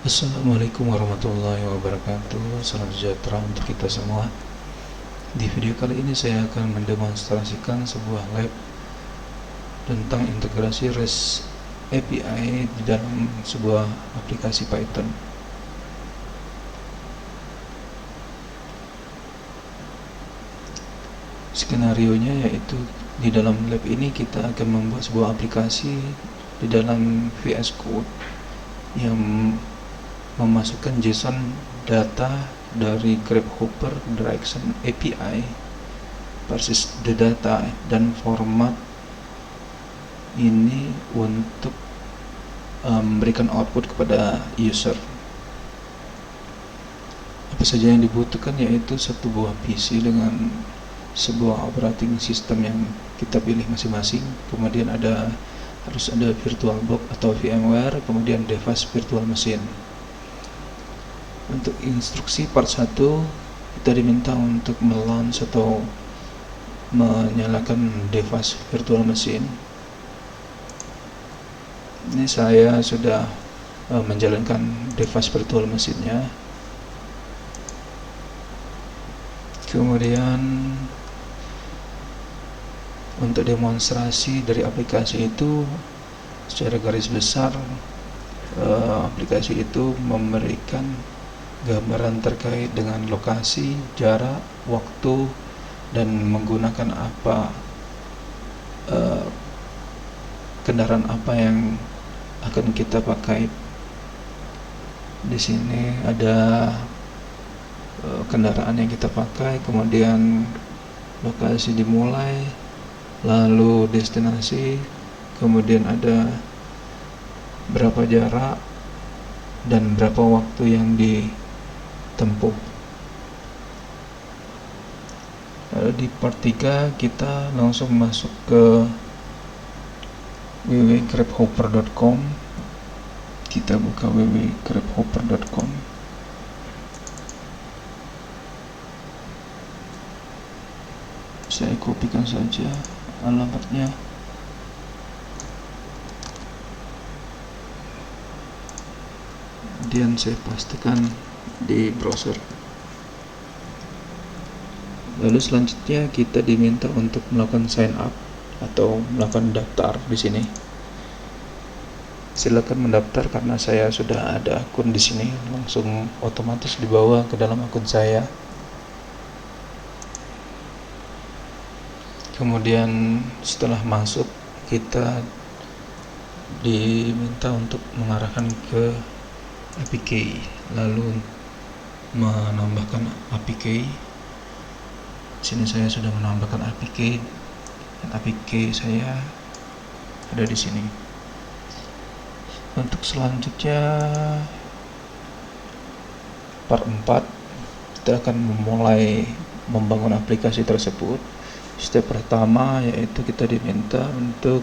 Assalamualaikum warahmatullahi wabarakatuh. Salam sejahtera untuk kita semua. Di video kali ini saya akan mendemonstrasikan sebuah lab tentang integrasi REST API di dalam sebuah aplikasi Python. Skenarionya yaitu di dalam lab ini kita akan membuat sebuah aplikasi di dalam VS Code yang memasukkan JSON data dari Grasshopper Direction API versus the data dan format ini untuk memberikan output kepada user. Apa saja yang dibutuhkan yaitu satu buah PC dengan sebuah operating system yang kita pilih masing-masing, kemudian harus ada VirtualBox atau VMware, kemudian device virtual machine. Untuk instruksi part 1 kita diminta untuk melaunch atau menyalakan device virtual machine. Ini saya sudah menjalankan device virtual machine-nya. Kemudian untuk demonstrasi dari aplikasi itu, secara garis besar aplikasi itu memberikan gambaran terkait dengan lokasi, jarak, waktu, dan menggunakan kendaraan apa yang akan kita pakai. Di sini ada kendaraan yang kita pakai, kemudian lokasi dimulai, lalu destinasi, kemudian ada berapa jarak dan berapa waktu yang ditempuh. Lalu di part 3 kita langsung masuk ke www.grasshopper.com. Kita buka www.grasshopper.com. Saya kopikan saja alamatnya. Kemudian saya pastikan di browser. Lalu selanjutnya kita diminta untuk melakukan sign up atau melakukan daftar di sini. Silakan mendaftar karena saya sudah ada akun di sini, langsung otomatis dibawa ke dalam akun saya. Kemudian setelah masuk kita diminta untuk mengarahkan ke APK, lalu menambahkan APK. Sini saya sudah menambahkan APK dan APK saya ada di sini. Untuk selanjutnya part 4 kita akan memulai membangun aplikasi tersebut. Step pertama yaitu kita diminta untuk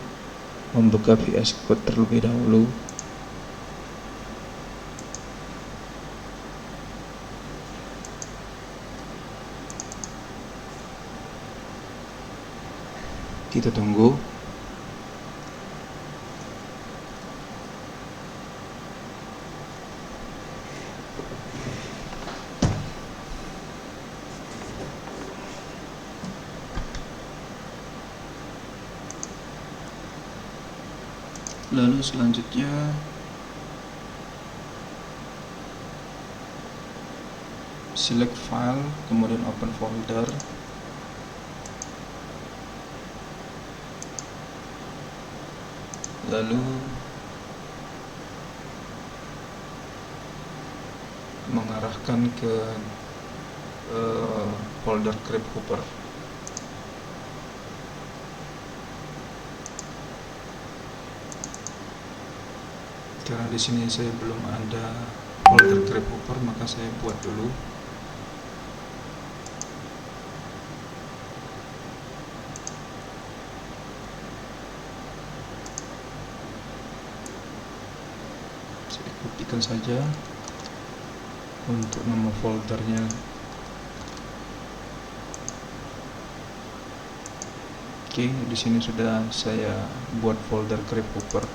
membuka VS Code terlebih dahulu. Kita tunggu. Lalu selanjutnya select file, kemudian open folder. Lalu mengarahkan ke folder Grasshopper. Karena di sini saya belum ada folder Grasshopper, maka saya buat dulu. Saya kopikan saja untuk nama foldernya. Oke, di sini sudah saya buat folder Grasshopper.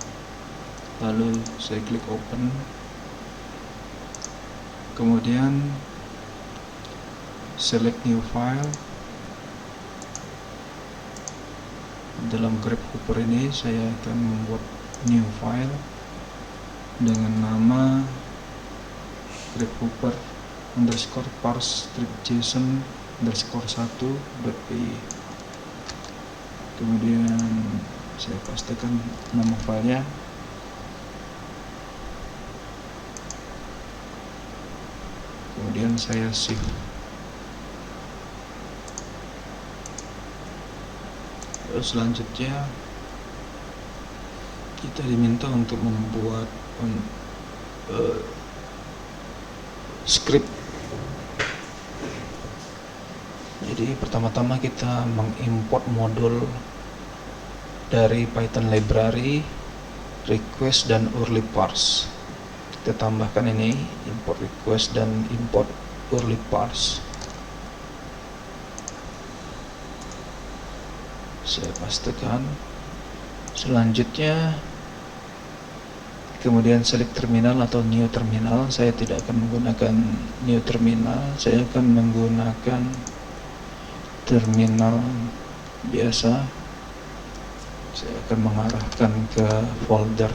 Lalu saya klik open. kemudian select new file. Dalam grabhopper ini saya akan membuat new file dengan nama grabhopper underscore parse strip json underscore 1.py. Kemudian saya pastikan nama filenya, kemudian saya save. Terus selanjutnya kita diminta untuk membuat script. Jadi pertama-tama kita mengimport modul dari Python library request dan early parse. Kita tambahkan ini import request dan import early parse. Saya pastikan. Selanjutnya kemudian select terminal atau new terminal. Saya tidak akan menggunakan new terminal, saya akan menggunakan terminal biasa. Saya akan mengarahkan ke folder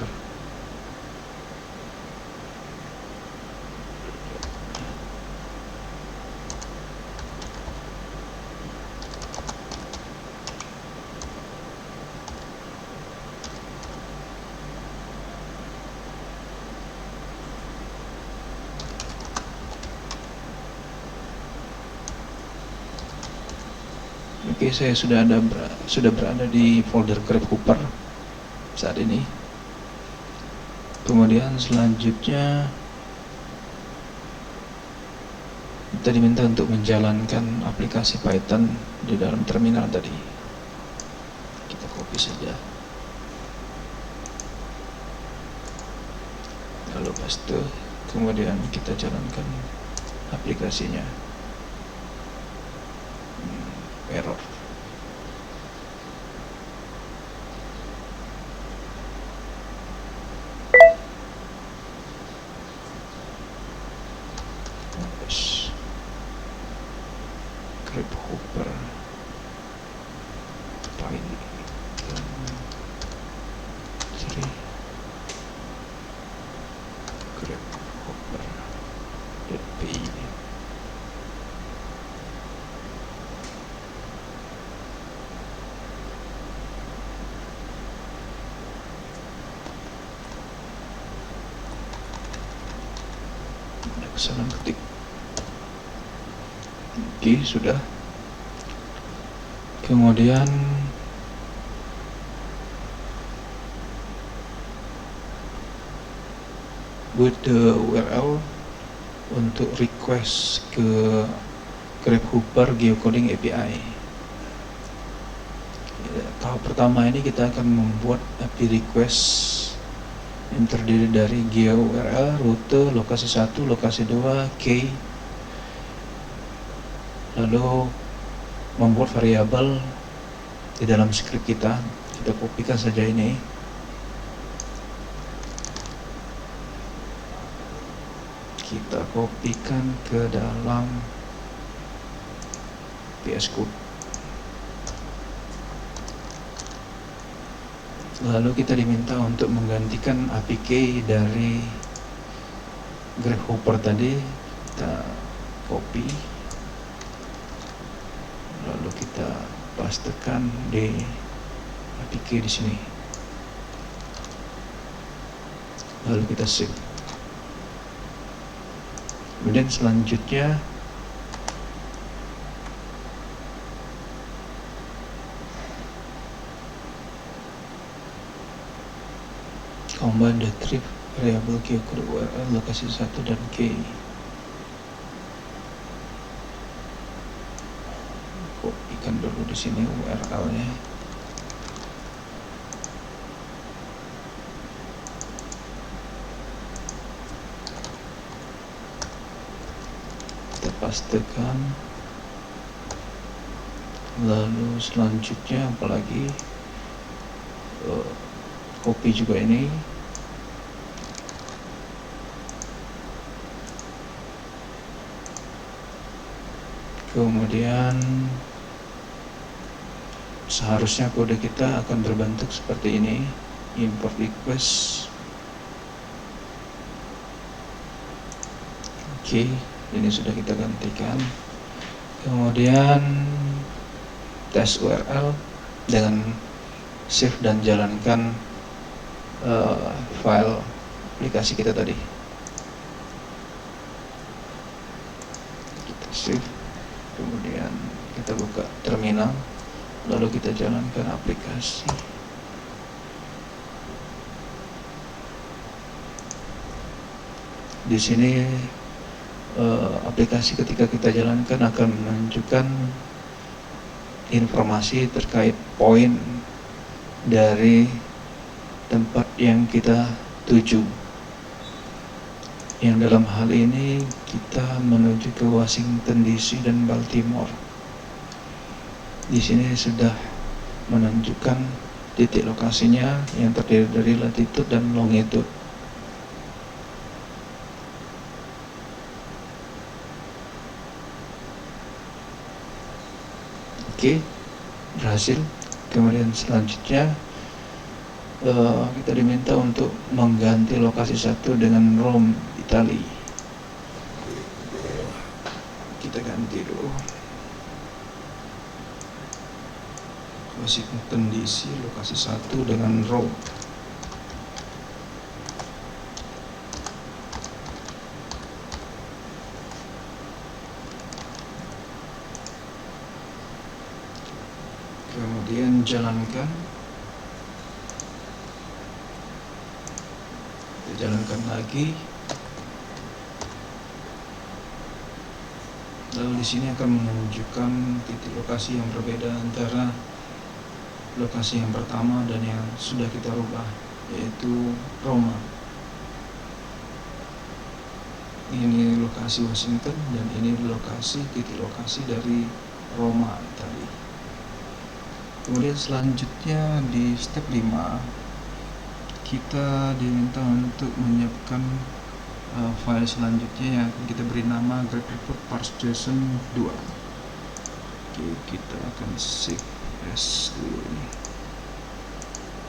Oke, saya sudah berada di folder grabhopper saat ini. Kemudian selanjutnya kita diminta untuk menjalankan aplikasi Python di dalam terminal tadi. Kita copy saja, lalu paste, kemudian kita jalankan aplikasinya. Error. Grabhopper Python 3 grabhopper.py. Salam ketik. Oke, sudah. Kemudian buat the URL untuk request ke grabhopper geocoding API. Tahap pertama ini kita akan membuat API request yang terdiri dari geo URL, rute, lokasi 1, lokasi 2, key, lalu membuat variabel di dalam script kita. Kita kopikan saja ini, kita kopikan ke dalam VS Code. Lalu kita diminta untuk menggantikan APK dari grabhopper tadi. Kita copy, lalu kita pastekan di APK di sini, lalu kita save. Kemudian selanjutnya combine the three variable geocode URL, lokasi 1 dan key. Kopikan dulu di sini URL-nya. Kita pastekan. Lalu selanjutnya apalagi, copy juga ini. Kemudian seharusnya kode kita akan berbentuk seperti ini, import request. Oke, ini sudah kita gantikan. Kemudian tes URL dengan save dan jalankan file aplikasi kita tadi. Kita save, kemudian kita buka terminal, lalu kita jalankan aplikasi. Di sini aplikasi ketika kita jalankan akan menunjukkan informasi terkait poin dari tempat yang kita tuju. Yang dalam hal ini kita menuju ke Washington DC dan Baltimore. Di sini sudah menunjukkan titik lokasinya yang terdiri dari latitude dan longitude. Oke, berhasil. Kemudian selanjutnya kita diminta untuk mengganti lokasi 1 dengan Rome, Italia. Kita ganti dulu. Washington DC lokasi 1 dengan Rome. Kemudian jalankan. Kita jalankan lagi. Lalu di sini akan menunjukkan titik lokasi yang berbeda antara lokasi yang pertama dan yang sudah kita rubah, yaitu Roma. Ini lokasi Washington dan ini titik lokasi dari Roma tadi. Kemudian selanjutnya di step 5 kita diminta untuk menyiapkan file selanjutnya yang kita beri nama grad report parse.json 2. Oke, kita akan save as dulu ini.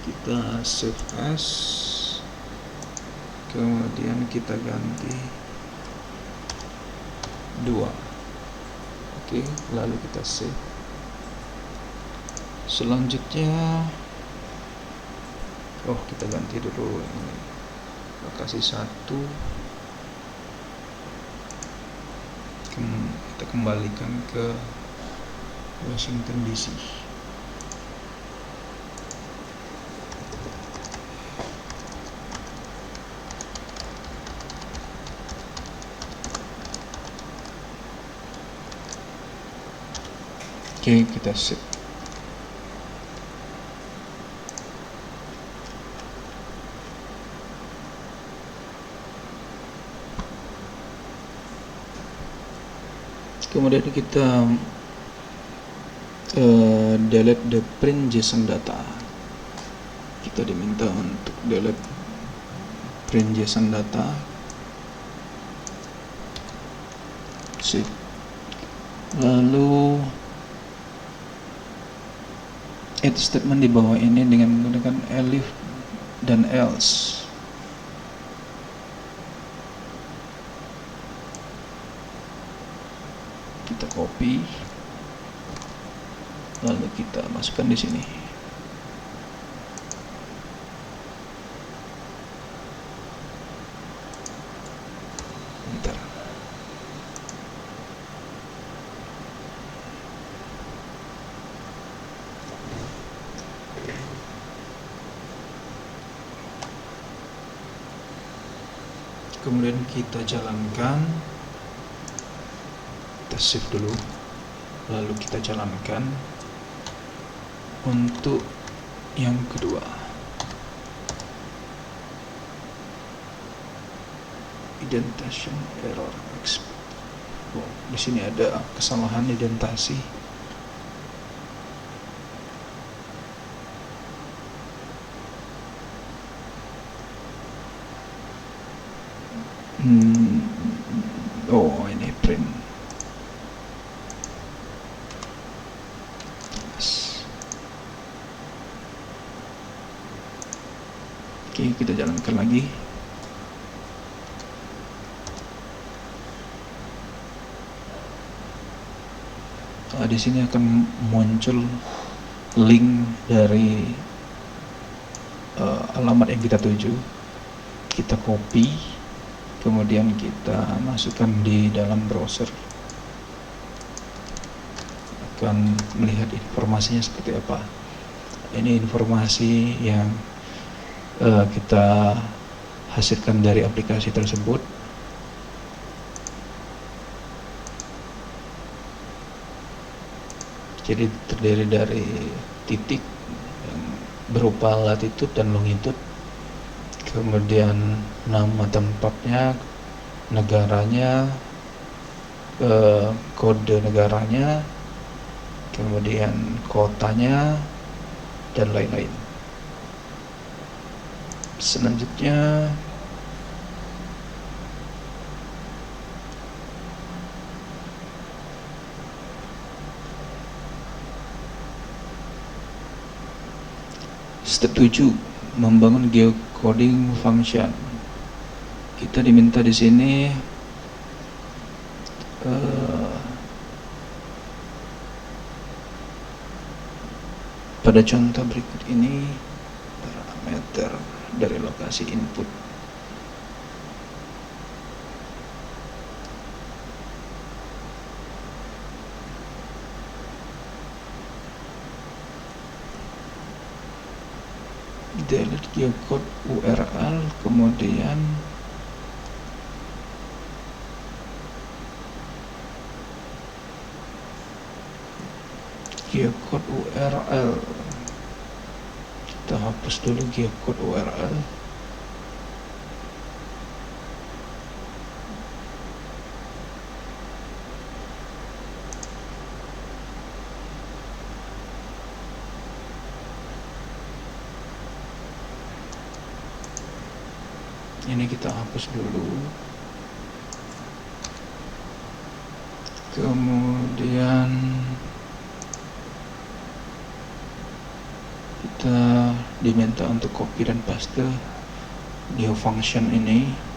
Kita save as, kemudian kita ganti 2. Oke, lalu kita save. Selanjutnya kita ganti dulu ini lokasi 1. Kita kembalikan ke Washington DC. Oke, kita save. Kemudian kita delete the print JSON data. Kita diminta untuk delete print JSON data. Save. Lalu add statement di bawah ini dengan menggunakan elif dan else. Kita copy, lalu kita masukkan di sini. Bentar. Kemudian kita jalankan. Kita save dulu, lalu kita jalankan untuk yang kedua. Indentation error expect. Di sini ada kesalahan indentasi. Ini print. lagi. Di sini akan muncul link dari alamat yang kita tuju. Kita copy, kemudian kita masukkan di dalam browser. Akan melihat informasinya seperti apa. Ini informasi yang kita hasilkan dari aplikasi tersebut. Jadi terdiri dari titik yang berupa latitude dan longitude, kemudian nama tempatnya, negaranya, kode negaranya, kemudian kotanya, dan lain-lain. Selanjutnya step 7, membangun geocoding function. Kita diminta di sini pada contoh berikut ini parameter dari lokasi input. Delete geocode URL, kemudian geocode URL, kita hapus dulu geocode URL. Ini kita hapus dulu. Kemudian kita diminta untuk copy dan paste geo function ini.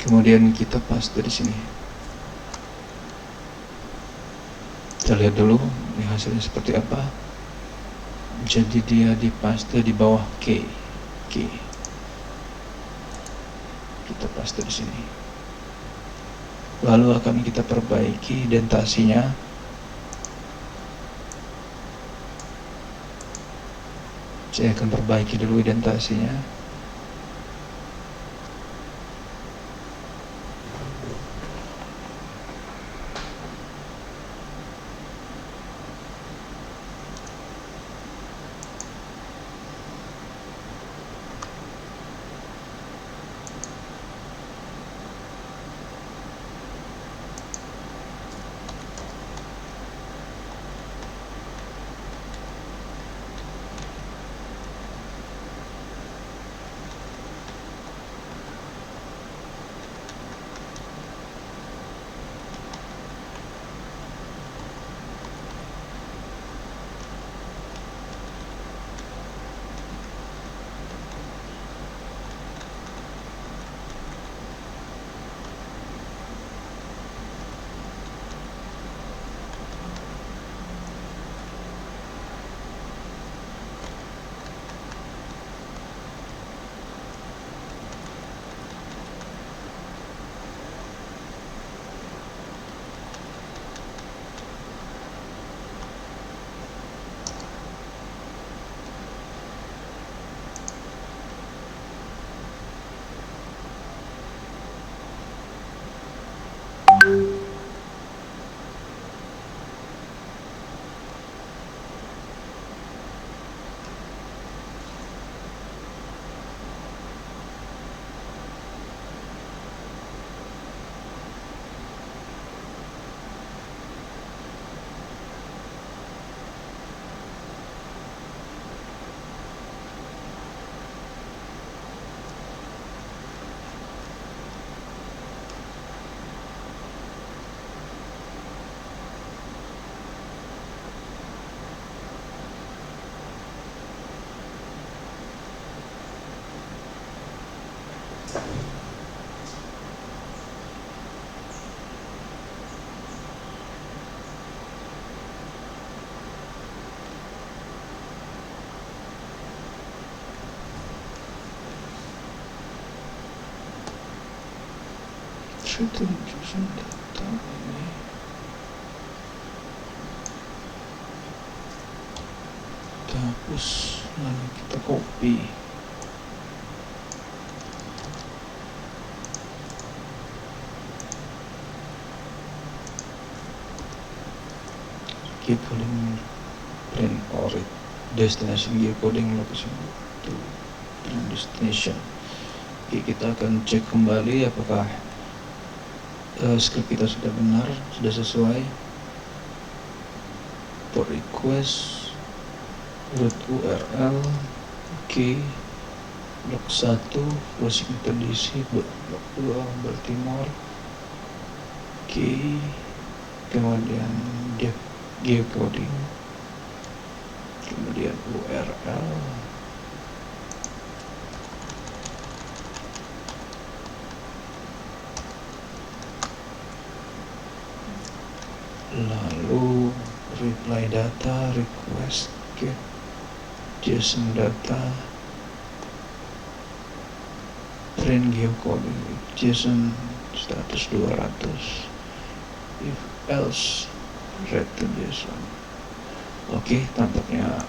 Kemudian kita paste di sini. Kita lihat dulu ini hasilnya seperti apa. Jadi dia dipaste di bawah key. Kita paste di sini. Lalu akan kita perbaiki indentasinya. Saya akan perbaiki dulu indentasinya. return JSON data ini kita hapus, lalu kita copy. Geocoding print orit destination, geocoding location to print destination. Oke, kita akan cek kembali apakah script kita sudah benar, sudah sesuai. For request root URL, oke. Blok 1 Washington DC, blok 2 Baltimore, oke. Kemudian geocoding, kemudian URL, lalu reply data, request get JSON data, print geocoding JSON status 200, if else return JSON. Oke, tampaknya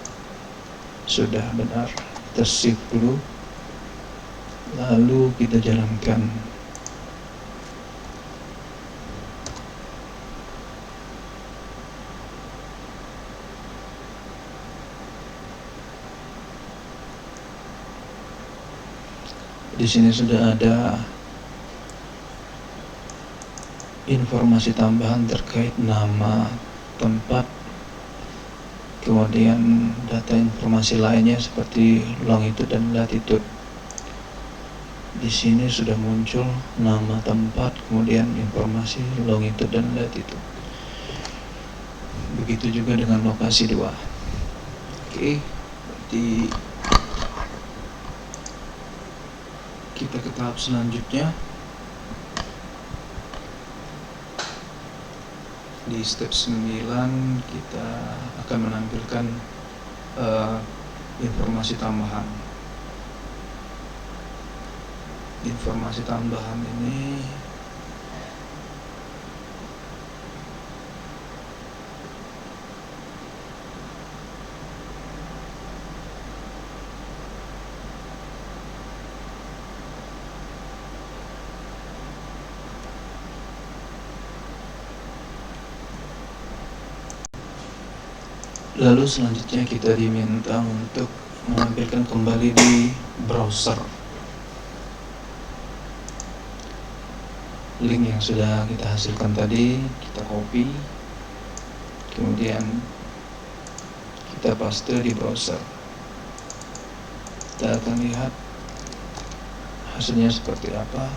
sudah benar. Kita save dulu, lalu kita jalankan. Di sini sudah ada informasi tambahan terkait nama, tempat, kemudian data informasi lainnya seperti longitude dan latitude. Di sini sudah muncul nama tempat, kemudian informasi longitude dan latitude. Begitu juga dengan lokasi 2. Oke, berarti kita ke tahap selanjutnya. Di step 9 kita akan menampilkan informasi tambahan. Informasi tambahan ini lalu selanjutnya kita diminta untuk menampilkan kembali di browser link yang sudah kita hasilkan tadi. Kita copy, kemudian kita paste di browser. Kita akan lihat hasilnya seperti apa.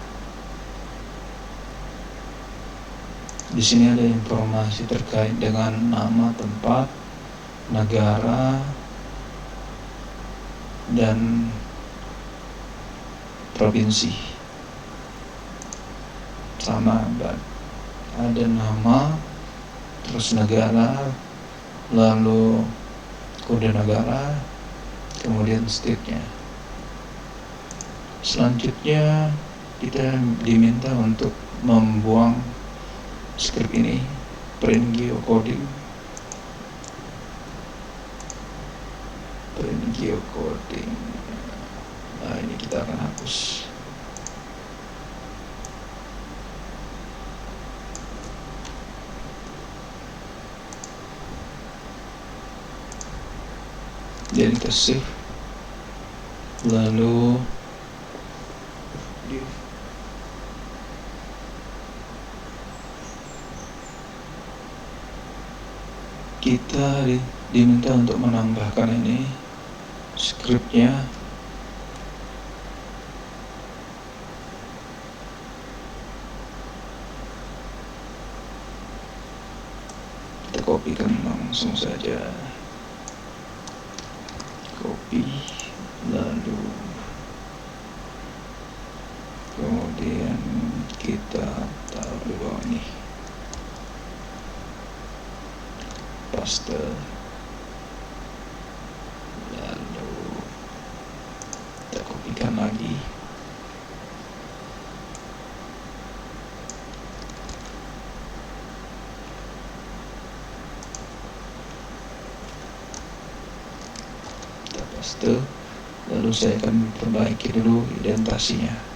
Di sini ada informasi terkait dengan nama tempat, negara, dan provinsi. Sama, ada nama, terus negara, lalu kode negara, kemudian state-nya. Selanjutnya kita diminta untuk membuang script ini, print geocoding. Nah, ini kita akan hapus. Jadi kita save, lalu kita diminta untuk menambahkan ini scriptnya. Kita kopikan langsung saja, copy, lalu kemudian kita taruh di bawah ini, paste, lalu kita kopikan lagi, paste, lalu saya akan perbaiki dulu indentasinya.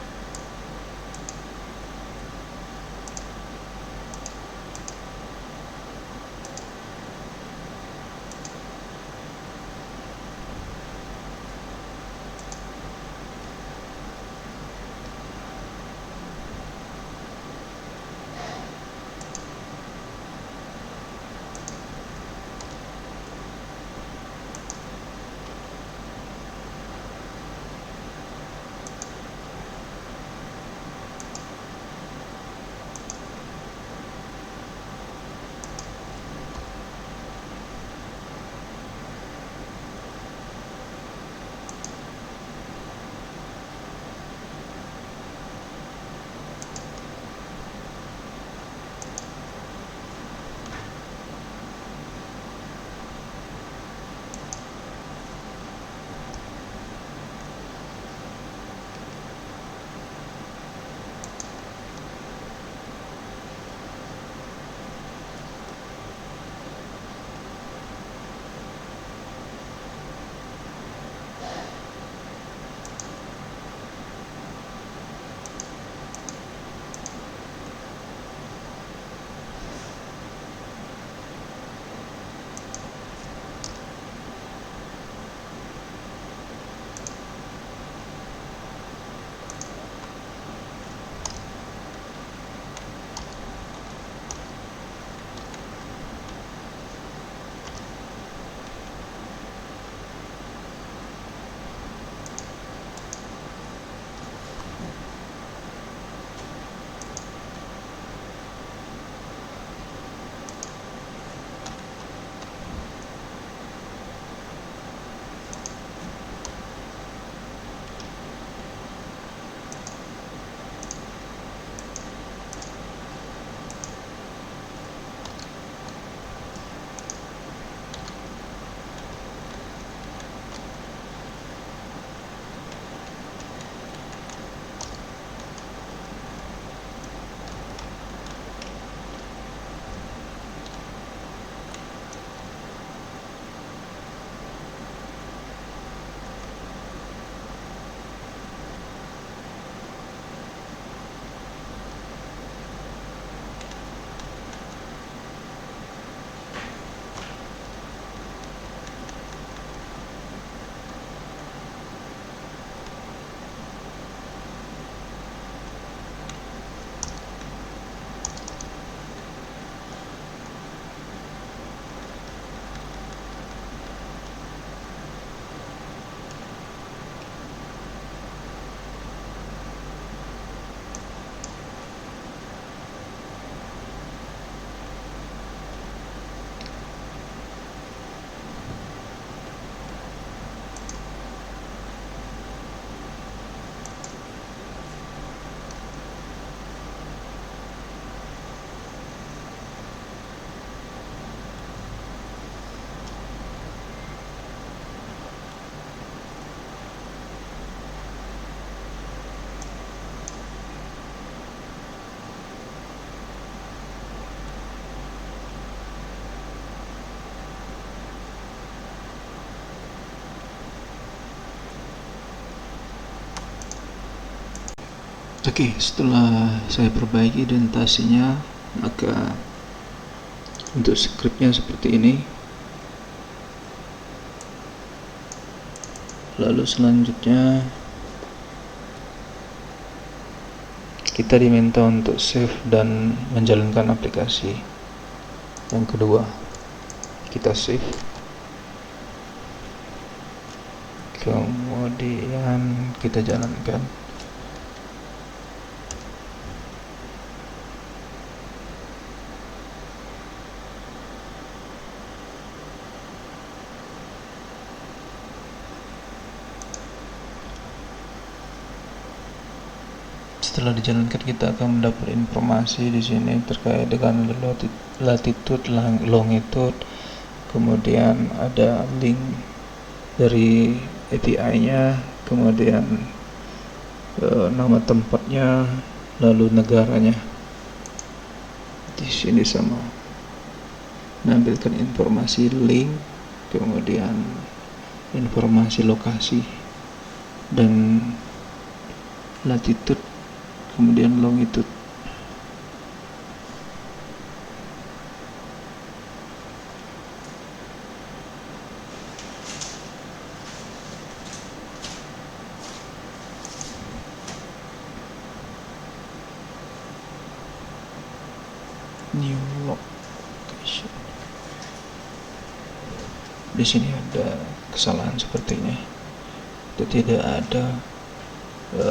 Oke, setelah saya perbaiki indentasinya, maka untuk scriptnya seperti ini. Lalu selanjutnya kita diminta untuk save dan menjalankan aplikasi. Yang kedua, kita save, kemudian kita jalankan. Setelah dijalankan, kita akan mendapat informasi di sini terkait dengan latitude, longitude, kemudian ada link dari API-nya, kemudian nama tempatnya, lalu negaranya. Di sini sama menampilkan informasi link, kemudian informasi lokasi dan latitude, kemudian longitude. New location. Di sini ada kesalahan sepertinya. Itu tidak ada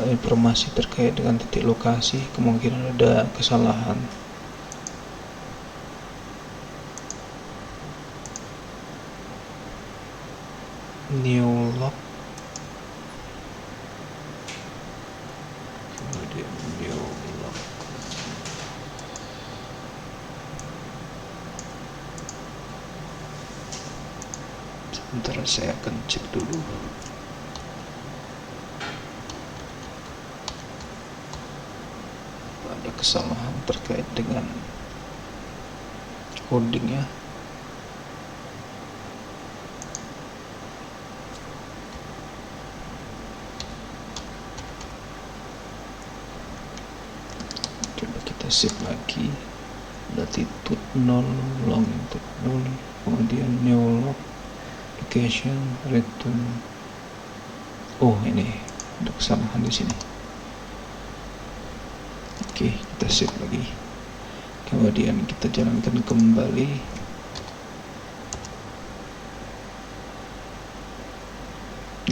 informasi terkait dengan titik lokasi, kemungkinan ada kesalahan. New log, kemudian new log. Sebentar, saya akan cek dulu. Ada kesalahan terkait dengan codingnya. Coba kita save lagi. Latitude 0, longitude 0, kemudian new log, location, return. Oh, ini ada kesalahan di sini. Oke, kita save lagi. Kemudian kita jalankan kembali.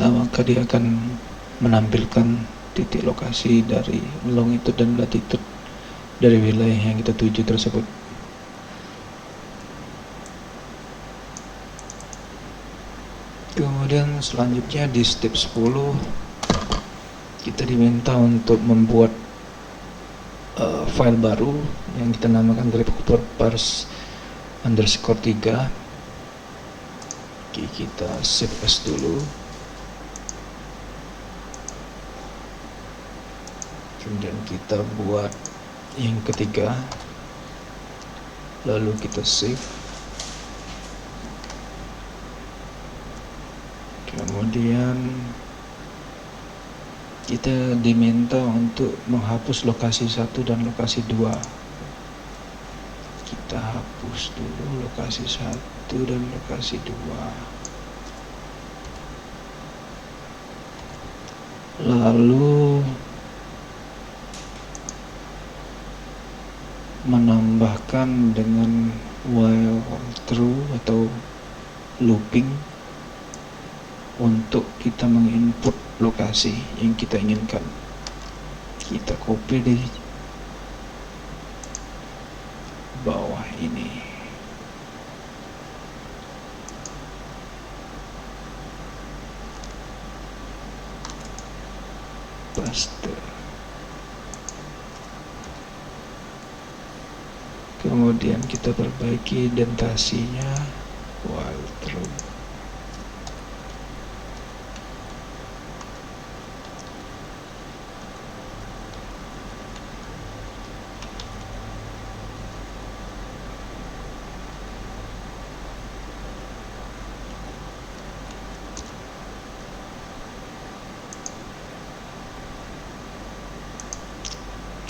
Nah, maka dia akan menampilkan titik lokasi dari longitude dan latitude dari wilayah yang kita tuju tersebut. Kemudian selanjutnya di step 10 kita diminta untuk membuat file baru yang kita namakan grasshopper parse _ 3. Oke, kita save as dulu. Kemudian kita buat yang ketiga, lalu kita save. Kemudian kita diminta untuk menghapus lokasi 1 dan lokasi 2. Kita hapus dulu lokasi 1 dan lokasi 2. Lalu menambahkan dengan while true atau looping untuk kita menginput lokasi yang kita inginkan. Kita copy di bawah ini. Paste. Kemudian kita perbaiki indentasinya while true.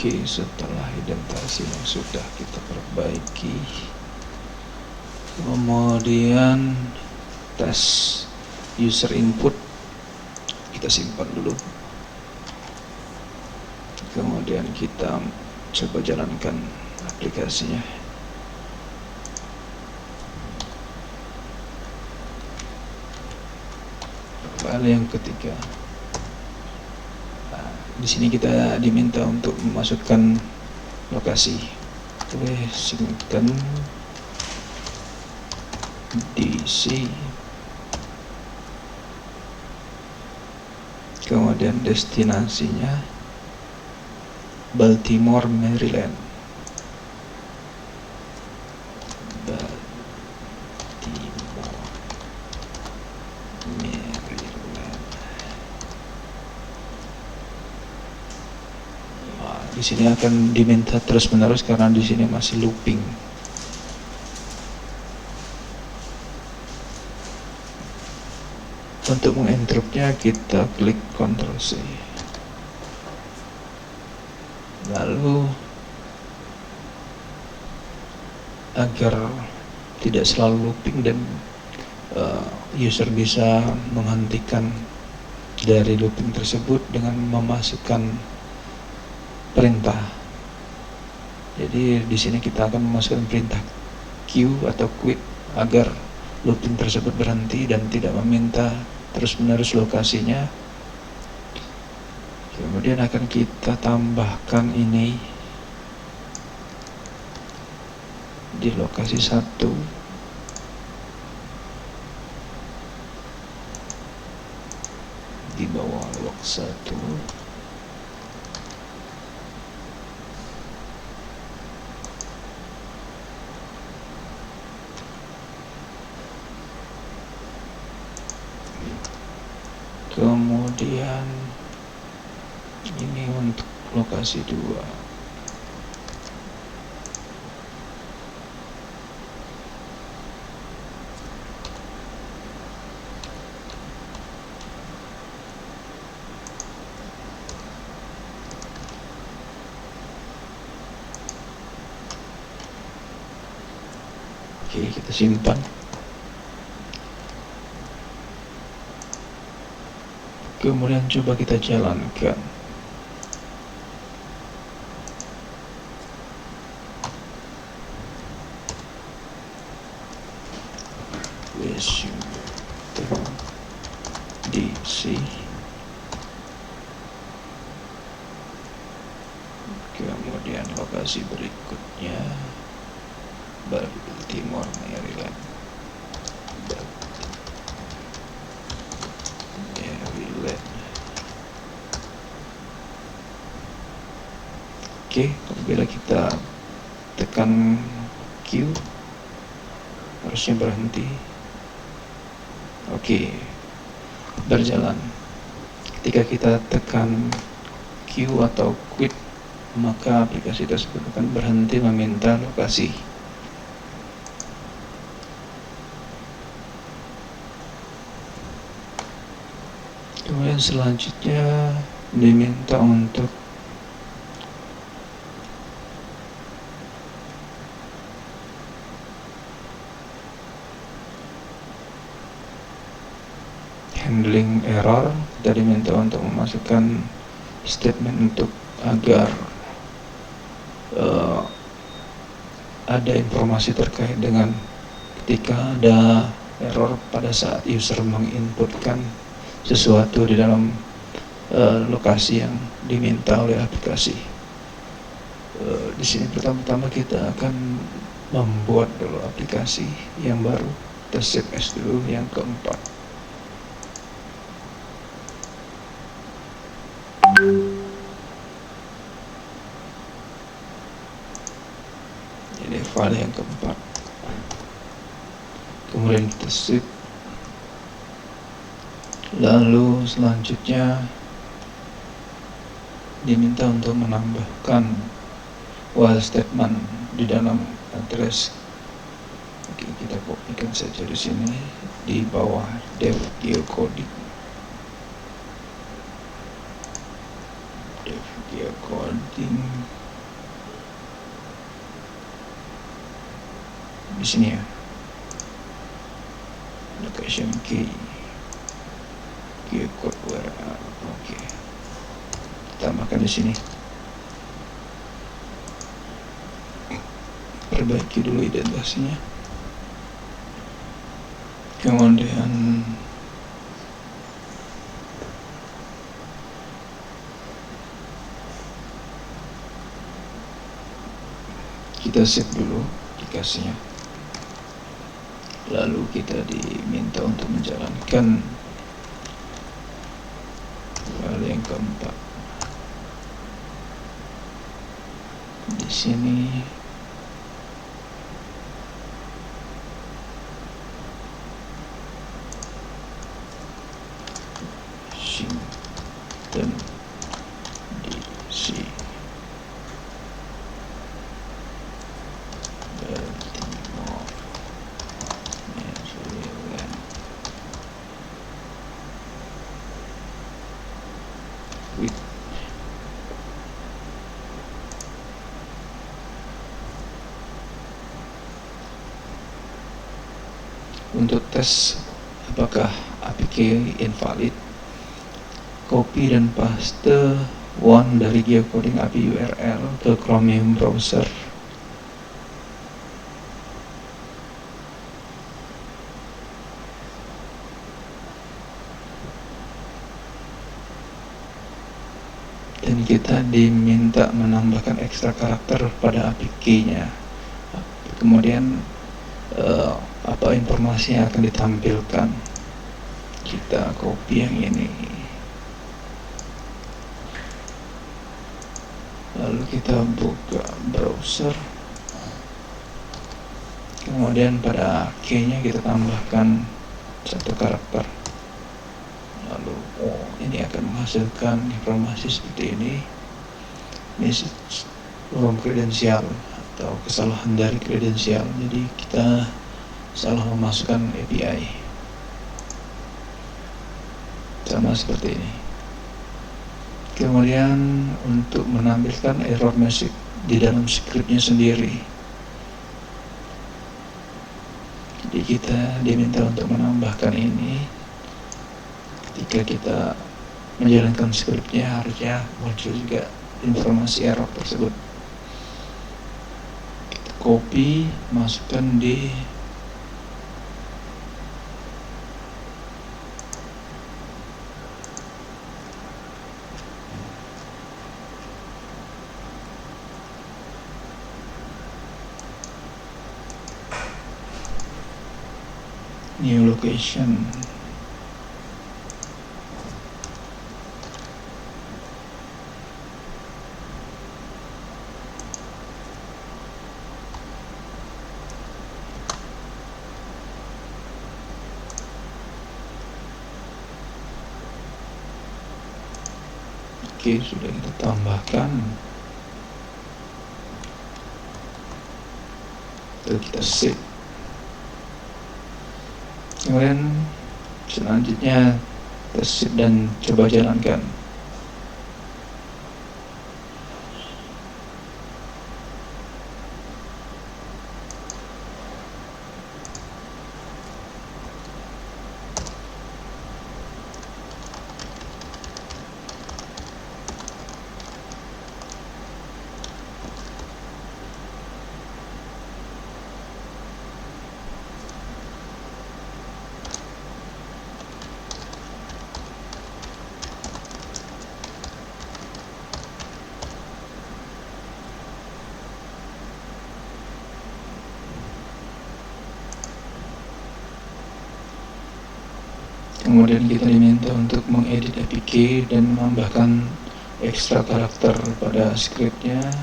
Oke, setelah indentasi yang sudah kita perbaiki, kemudian tes user input kita simpan dulu. Kemudian kita coba jalankan aplikasinya. File yang ketiga. Di sini kita diminta untuk memasukkan lokasi. Singkat DC, kemudian destinasinya Baltimore, Maryland. Di sini akan diminta terus-menerus karena di sini masih looping. Untuk menginterruptnya kita klik Ctrl C. Lalu agar tidak selalu looping dan user bisa menghentikan dari looping tersebut dengan memasukkan perintah. Jadi di sini kita akan memasukkan perintah Q atau quit agar looping tersebut berhenti dan tidak meminta terus-menerus lokasinya. Kemudian akan kita tambahkan ini di lokasi 1. Di bawah log 1. Kemudian ini untuk lokasi 2. Oke, kita simpan. Kemudian coba kita jalankan. DC. Kemudian lokasi berikutnya Baltimore, Maryland. Oke, apabila kita tekan Q harusnya berhenti. Oke, berjalan. Ketika kita tekan Q atau quit, maka aplikasi tersebut akan berhenti meminta lokasi. Kemudian selanjutnya diminta untuk handling error. Kita diminta untuk memasukkan statement untuk agar ada informasi terkait dengan ketika ada error pada saat user menginputkan sesuatu di dalam lokasi yang diminta oleh aplikasi. Di sini pertama-tama kita akan membuat dulu aplikasi yang baru. Kita save as dulu yang keempat. Ini file yang keempat. Kemudian kita save. Lalu selanjutnya diminta untuk menambahkan while statement di dalam address. Oke, kita kopikan saja di sini di bawah dev geocoding. Dev geocoding di sini ya. Location key geocode where. Oke, tambahkan di sini. Perbaiki dulu identitasnya. Kemudian kita save dulu aplikasinya. Lalu kita diminta untuk menjalankan file yang keempat. Di sini Washington DC, Baltimore, Maryland. Untuk tes apakah APK invalid, copy dan paste one dari geocoding API URL ke Chromium browser. Dan kita diminta menambahkan ekstra karakter pada APK-nya. Kemudian apa informasi yang akan ditampilkan. Kita copy yang ini, lalu kita buka browser, kemudian pada key-nya kita tambahkan satu karakter, lalu ini akan menghasilkan informasi seperti ini. Message wrong kredensial atau kesalahan dari kredensial, jadi kita salah memasukkan API, sama seperti ini. Kemudian untuk menampilkan error message di dalam scriptnya sendiri, jadi kita diminta untuk menambahkan ini. Ketika kita menjalankan scriptnya harusnya muncul juga informasi error tersebut. Kita copy, masukkan di new location. Oke, sudah kita tambahkan. Lalu kita save. Kemudian selanjutnya kita save dan coba jalankan. Kemudian kita diminta untuk mengedit APK dan menambahkan ekstra karakter pada scriptnya.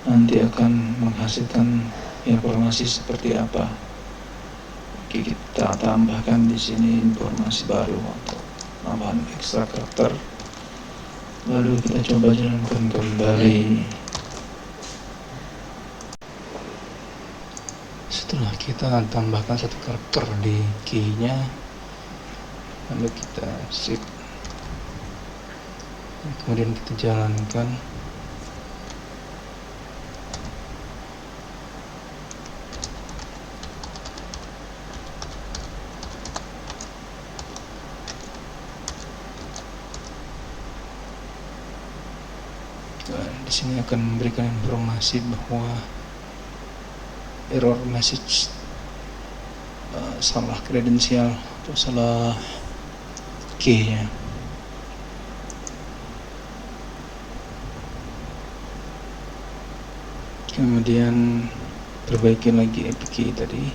Nanti akan menghasilkan informasi seperti apa. Oke, kita tambahkan di sini informasi baru untuk tambahan ekstra karakter. Lalu kita coba jalankan kembali. Setelah kita tambahkan satu karakter di key-nya, lalu kita save, kemudian kita jalankan. Di sini akan memberikan informasi bahwa error message salah kredensial atau salah key-nya. Kemudian perbaiki lagi APK tadi.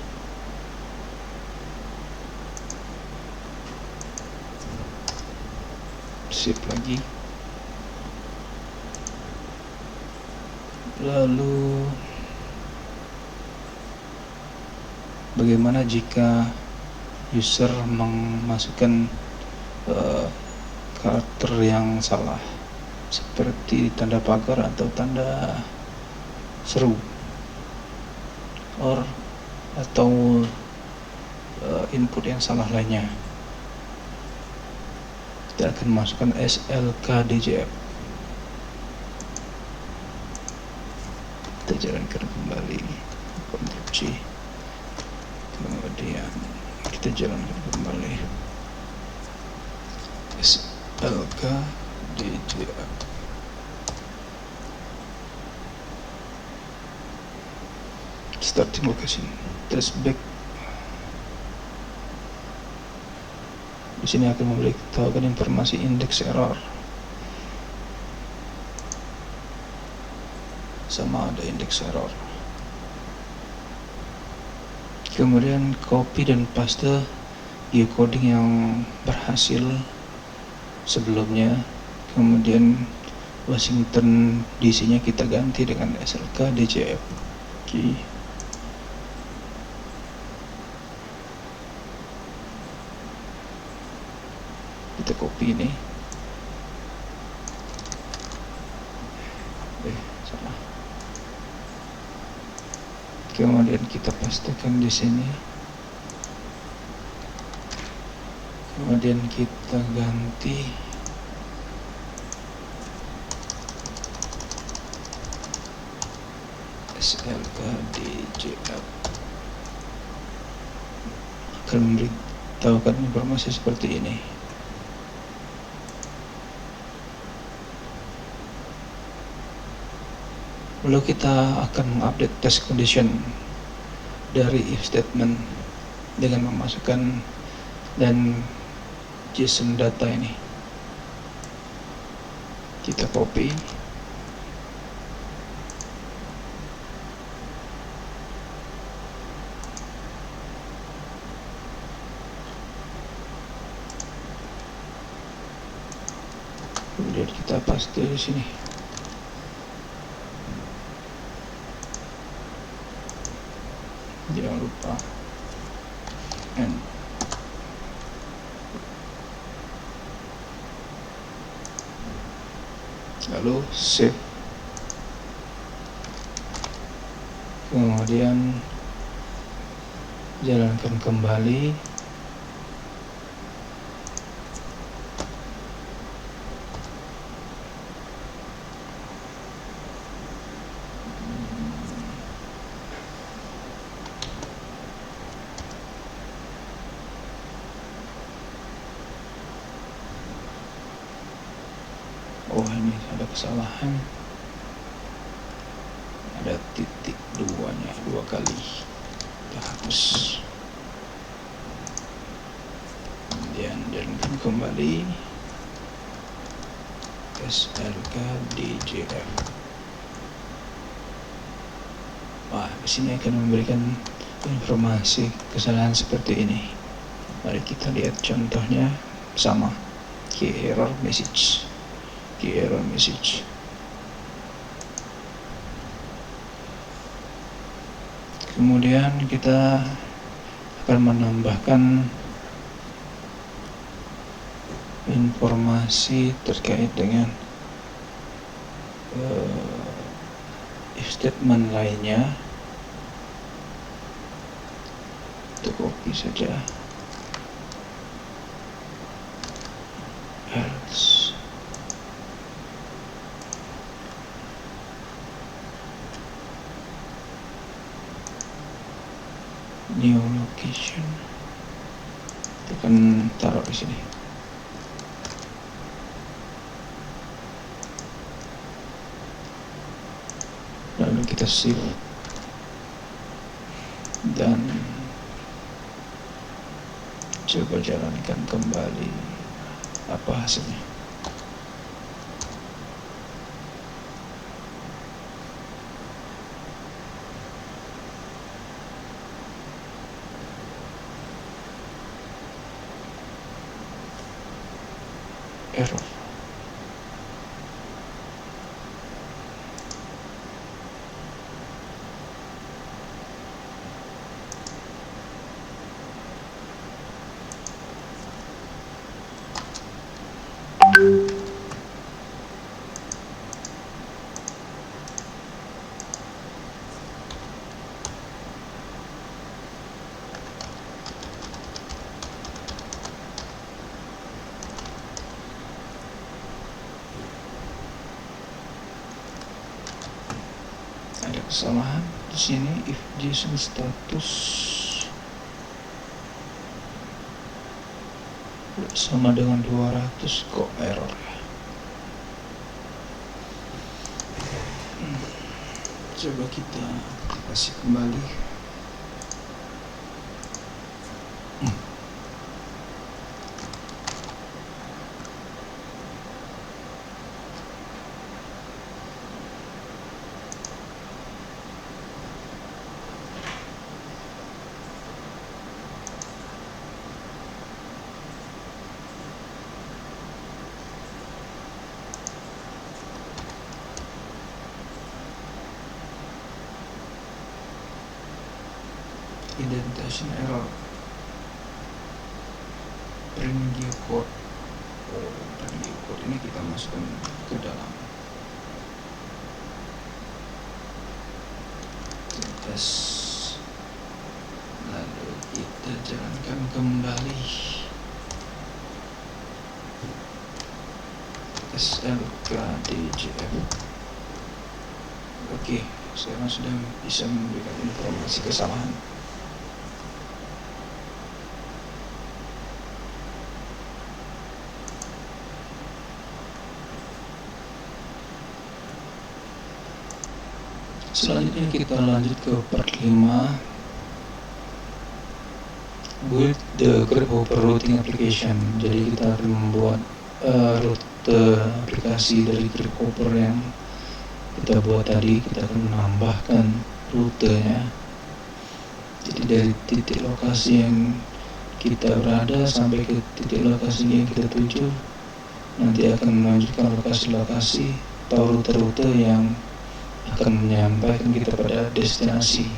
Save lagi. Lalu bagaimana jika user memasukkan karakter yang salah seperti tanda pagar atau tanda seru atau input yang salah lainnya? Kita akan masukkan slkdjf. Kita jalankan kembali, Ctrl+C, kemudian kita jalankan kembali. SLK DJA. Starting location, traceback. Di sini akan memberitahukan informasi indeks error, sama ada indeks error. Kemudian copy dan paste geocoding yang berhasil sebelumnya. Kemudian Washington DC-nya kita ganti dengan SLK DJF. Oke. Kita copy ini. Salah. Kemudian kita pastekan di sini. Kemudian kita ganti SLK DJF. Akan memberitahukan informasi seperti ini. Lalu kita akan mengupdate test condition dari if statement dengan memasukkan dan JSON data ini. Kita copy. Kemudian kita paste di sini. Jangan lupa and lalu save. Kemudian jalankan kembali. Oh, ini ada kesalahan, ada titik duanya dua kali, kita hapus. Kemudian jalankan kembali SLK DJF. Wah, di sini akan memberikan informasi kesalahan seperti ini. Mari kita lihat contohnya. Sama, key error message. Kemudian kita akan menambahkan informasi terkait dengan if statement lainnya. Kita copy saja. Else. New location. Kita akan taruh di sini. Lalu kita save dan coba jalankan kembali. Apa hasilnya? Error. Ada kesalahan di sini. If JSON status sama dengan 200 kok error ya. Coba kita kasih kembali. Indentation error, print geocode. Print geocode ini kita masukkan ke dalam tes, lalu kita jalankan kembali slkdjf. Oke, sekarang sudah bisa memberikan informasi kesalahan. Selanjutnya kita lanjut ke part 5, build the Grasshopper routing application. Jadi kita akan membuat rute aplikasi dari Grasshopper yang kita buat tadi. Kita akan menambahkan rutenya. Jadi dari titik lokasi yang kita berada sampai ke titik lokasi yang kita tuju, nanti akan menunjukkan lokasi-lokasi atau rute-rute yang akan menyampaikan kita pada destinasi.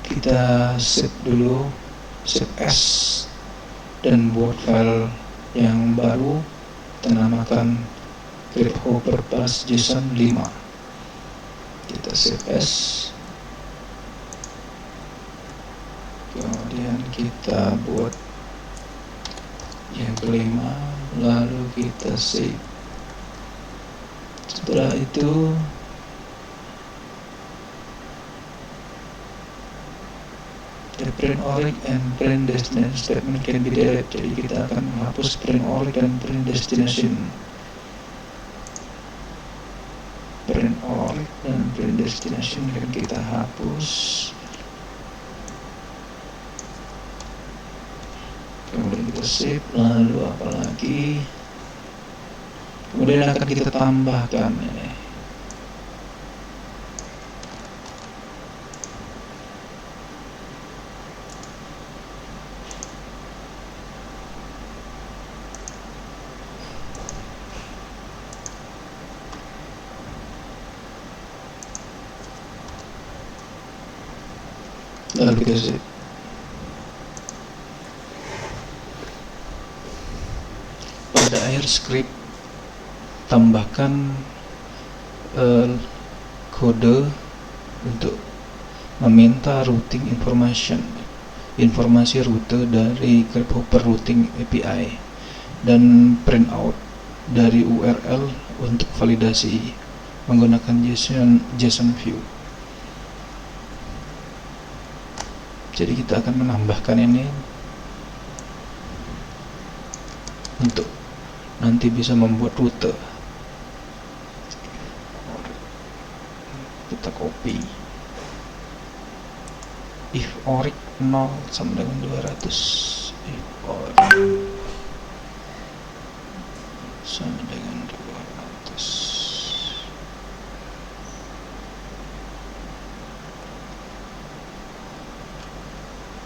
Kita save dulu, save as, dan buat file yang baru, kita namakan Grasshopper plus JSON 5. Kita save as, kemudian kita buat yang kelima, lalu kita save. Setelah itu the print ORIG and print destination statement can be deleted. Jadi kita akan menghapus print ORIG dan print destination. Print ORIG dan print destination akan kita hapus. Kemudian kita save, lalu apalagi? Kemudian akan kita tambahkan ini. Lalu kita save. Pada akhir script tambahkan kode untuk meminta routing informasi rute dari Grasshopper Routing API, dan printout dari URL untuk validasi menggunakan JSON view. Jadi kita akan menambahkan ini untuk nanti bisa membuat rute. Kita copy, if ORIG 0 sama dengan 200, if ORIG sama dengan 200,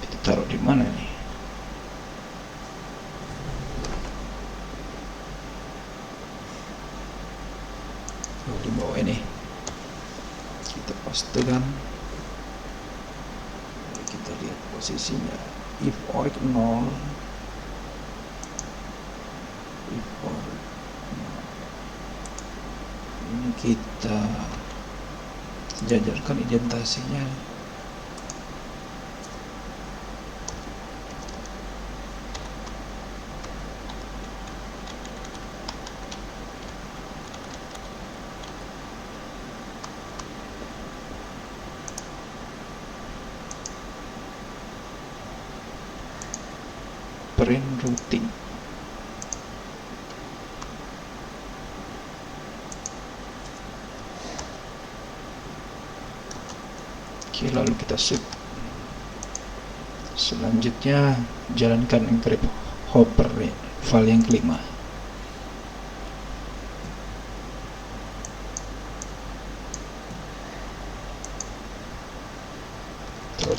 kita taruh di mana nih? Di bawah ini kita pastekan. Kita lihat posisinya, if ORIG 0, if ORIG 0. Ini kita jajarkan indentasinya. print routing. Oke, lalu kita save. Selanjutnya jalankan encrypt hopper file yang kelima.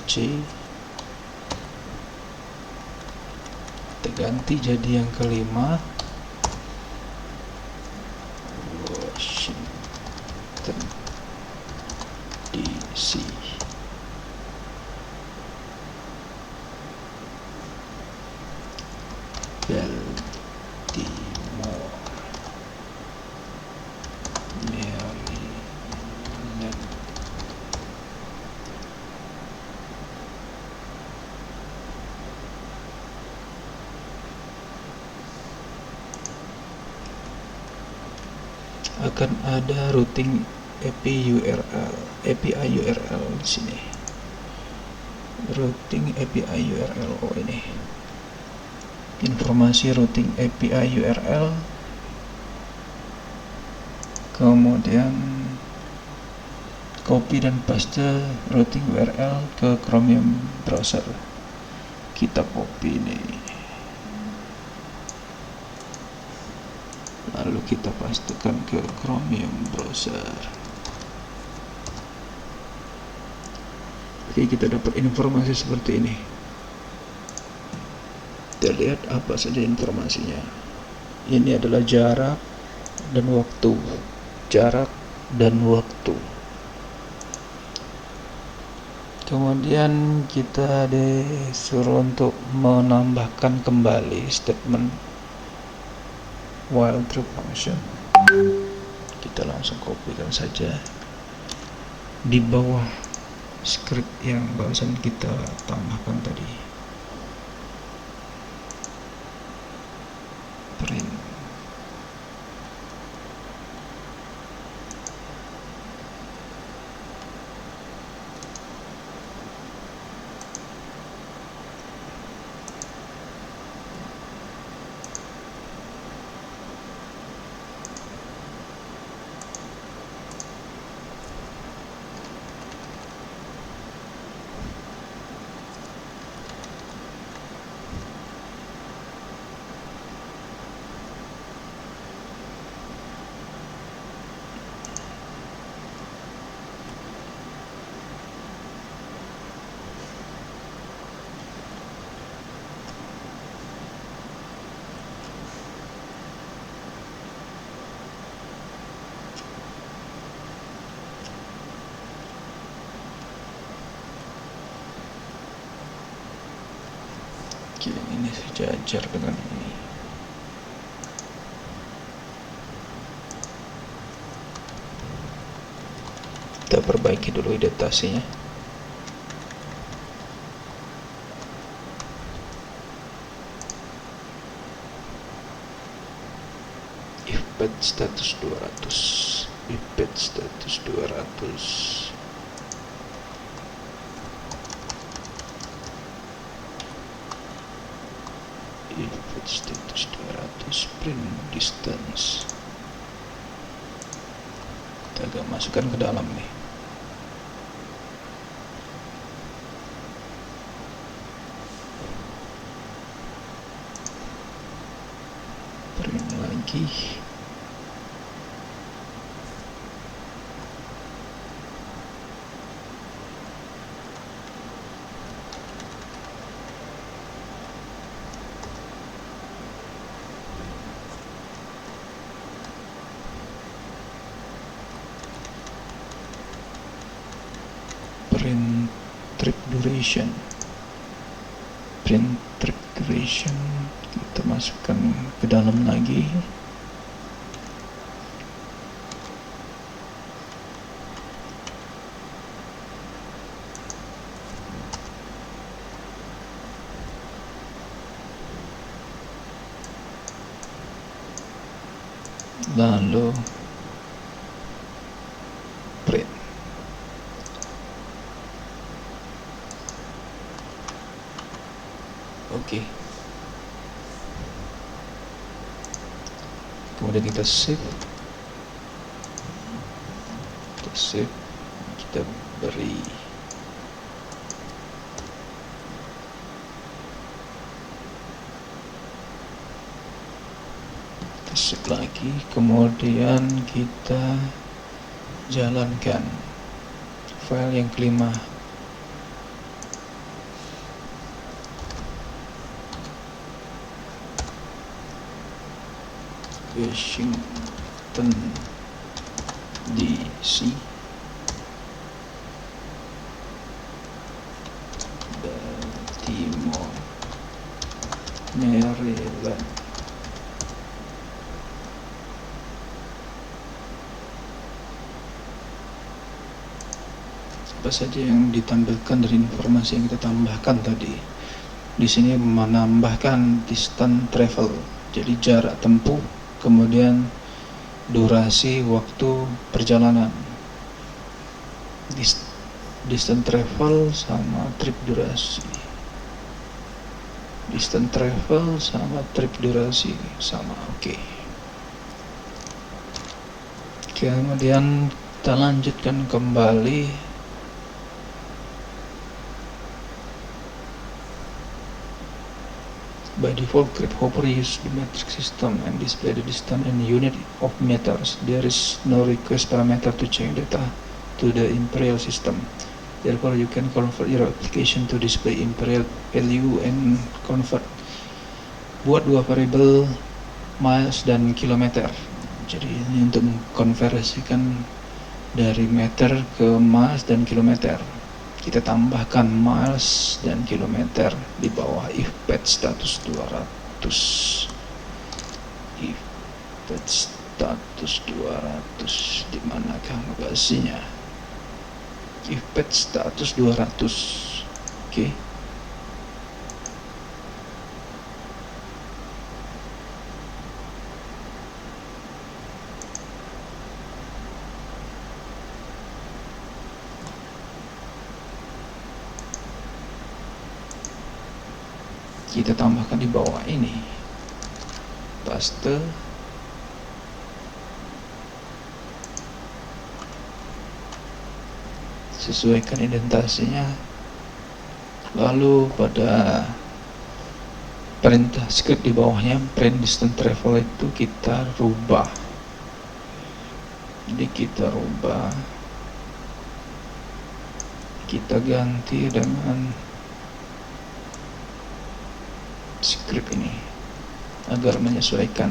C kita ganti jadi yang kelima, Washington DC. Baltimore, Maryland. Akan ada routing API URL di sini. Routing API URL, oh ini. Informasi routing API URL. Kemudian copy dan paste routing URL ke Chromium browser. Kita copy ini, lalu kita pastekan ke Chromium browser. Oke, kita dapat informasi seperti ini. Kita lihat apa saja informasinya. Ini adalah jarak dan waktu. Jarak dan waktu. Kemudian kita disuruh untuk menambahkan kembali statement while true function. Kita langsung kopikan saja di bawah script yang barusan kita tambahkan tadi. Print. Oke, ini sejajar dengan ini. Kita perbaiki dulu indentasinya. If pet status 200, if pet status 200. If status 200, print distance. Kita agak masukkan ke dalam nih. Print lagi. Print trip duration. Print trip duration kita masukkan ke dalam lagi. Lalu print. Oke. kemudian kita save, kita beri save lagi, kemudian kita jalankan file yang kelima. Washington DC, Baltimore, Maryland. Apa saja yang ditampilkan dari informasi yang kita tambahkan tadi? Di sini menambahkan distance travel, jadi jarak tempuh, kemudian durasi waktu perjalanan. Distance travel sama trip durasi. Distance travel sama trip durasi sama, oke. Kemudian kita lanjutkan kembali. By default, Grabhopper use the metric system and display the distance in unit of meters. There is no request parameter to change data to the imperial system. Therefore, you can convert your application to display imperial value and convert. Buat dua variabel miles dan kilometer. Jadi ini untuk mengkonversikan dari meter ke miles dan kilometer. Kita tambahkan miles dan kilometer di bawah if pet status 200. If pet status 200, di manakah lokasinya? If pet status 200. Oke. Kita tambahkan di bawah ini, paste, sesuaikan indentasinya, lalu pada perintah script di bawahnya print distance travel itu kita rubah. Jadi kita rubah, kita ganti dengan script ini agar menyesuaikan.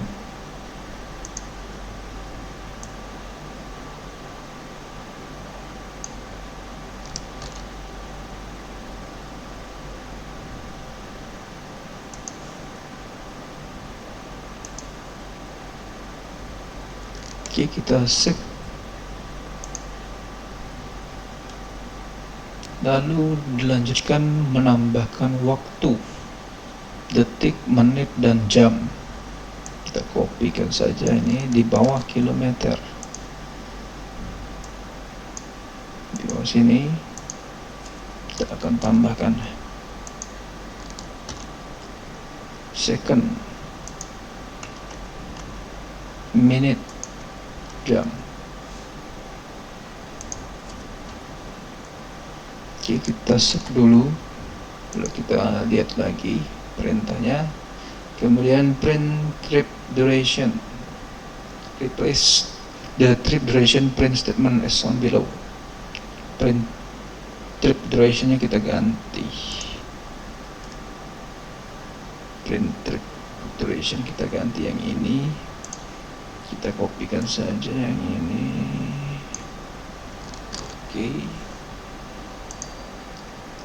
Oke, kita save. Lalu dilanjutkan menambahkan waktu, detik, menit, dan jam. Kita kopikan saja ini di bawah kilometer. Di bawah sini kita akan tambahkan second, minute, jam. Oke, kita save dulu. Lalu kita lihat lagi perintahnya, kemudian print trip duration, replace the trip duration print statement as shown below. Print trip durationnya kita ganti, print trip duration kita ganti yang ini, kita kopikan saja yang ini. Oke,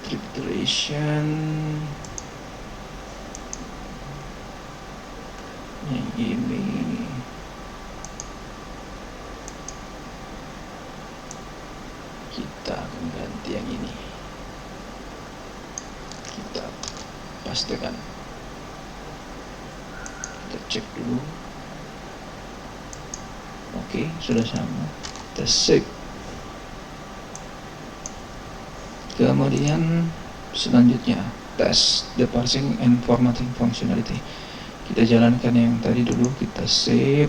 trip duration yang ini, kita akan ganti yang ini, kita pastikan, kita cek dulu. Oke, sudah sama, kita save. Kemudian selanjutnya test the parsing and formatting functionality. Kita jalankan yang tadi dulu, kita save,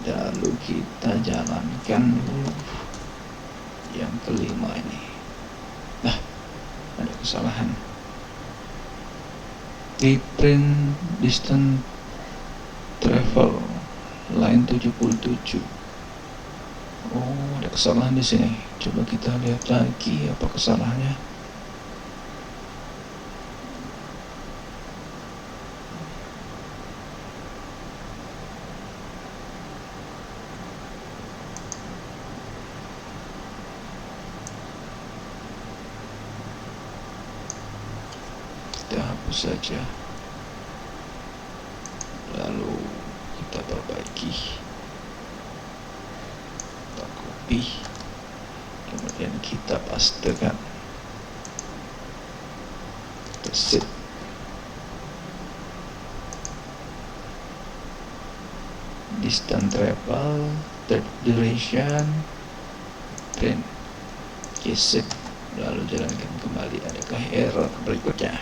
lalu kita jalankan dulu yang kelima ini. Nah, ada kesalahan di print distance travel line 77. Oh, ada kesalahan di sini. Coba kita lihat lagi apa kesalahannya. Kita hapus saja, lalu kita perbaiki, kita copy, kemudian kita pastekan, kita set. Distance travel, third duration, print, set. Lalu jalankan kembali. Adakah error berikutnya?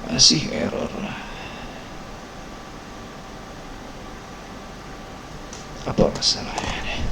Masih error. Apa masalahnya?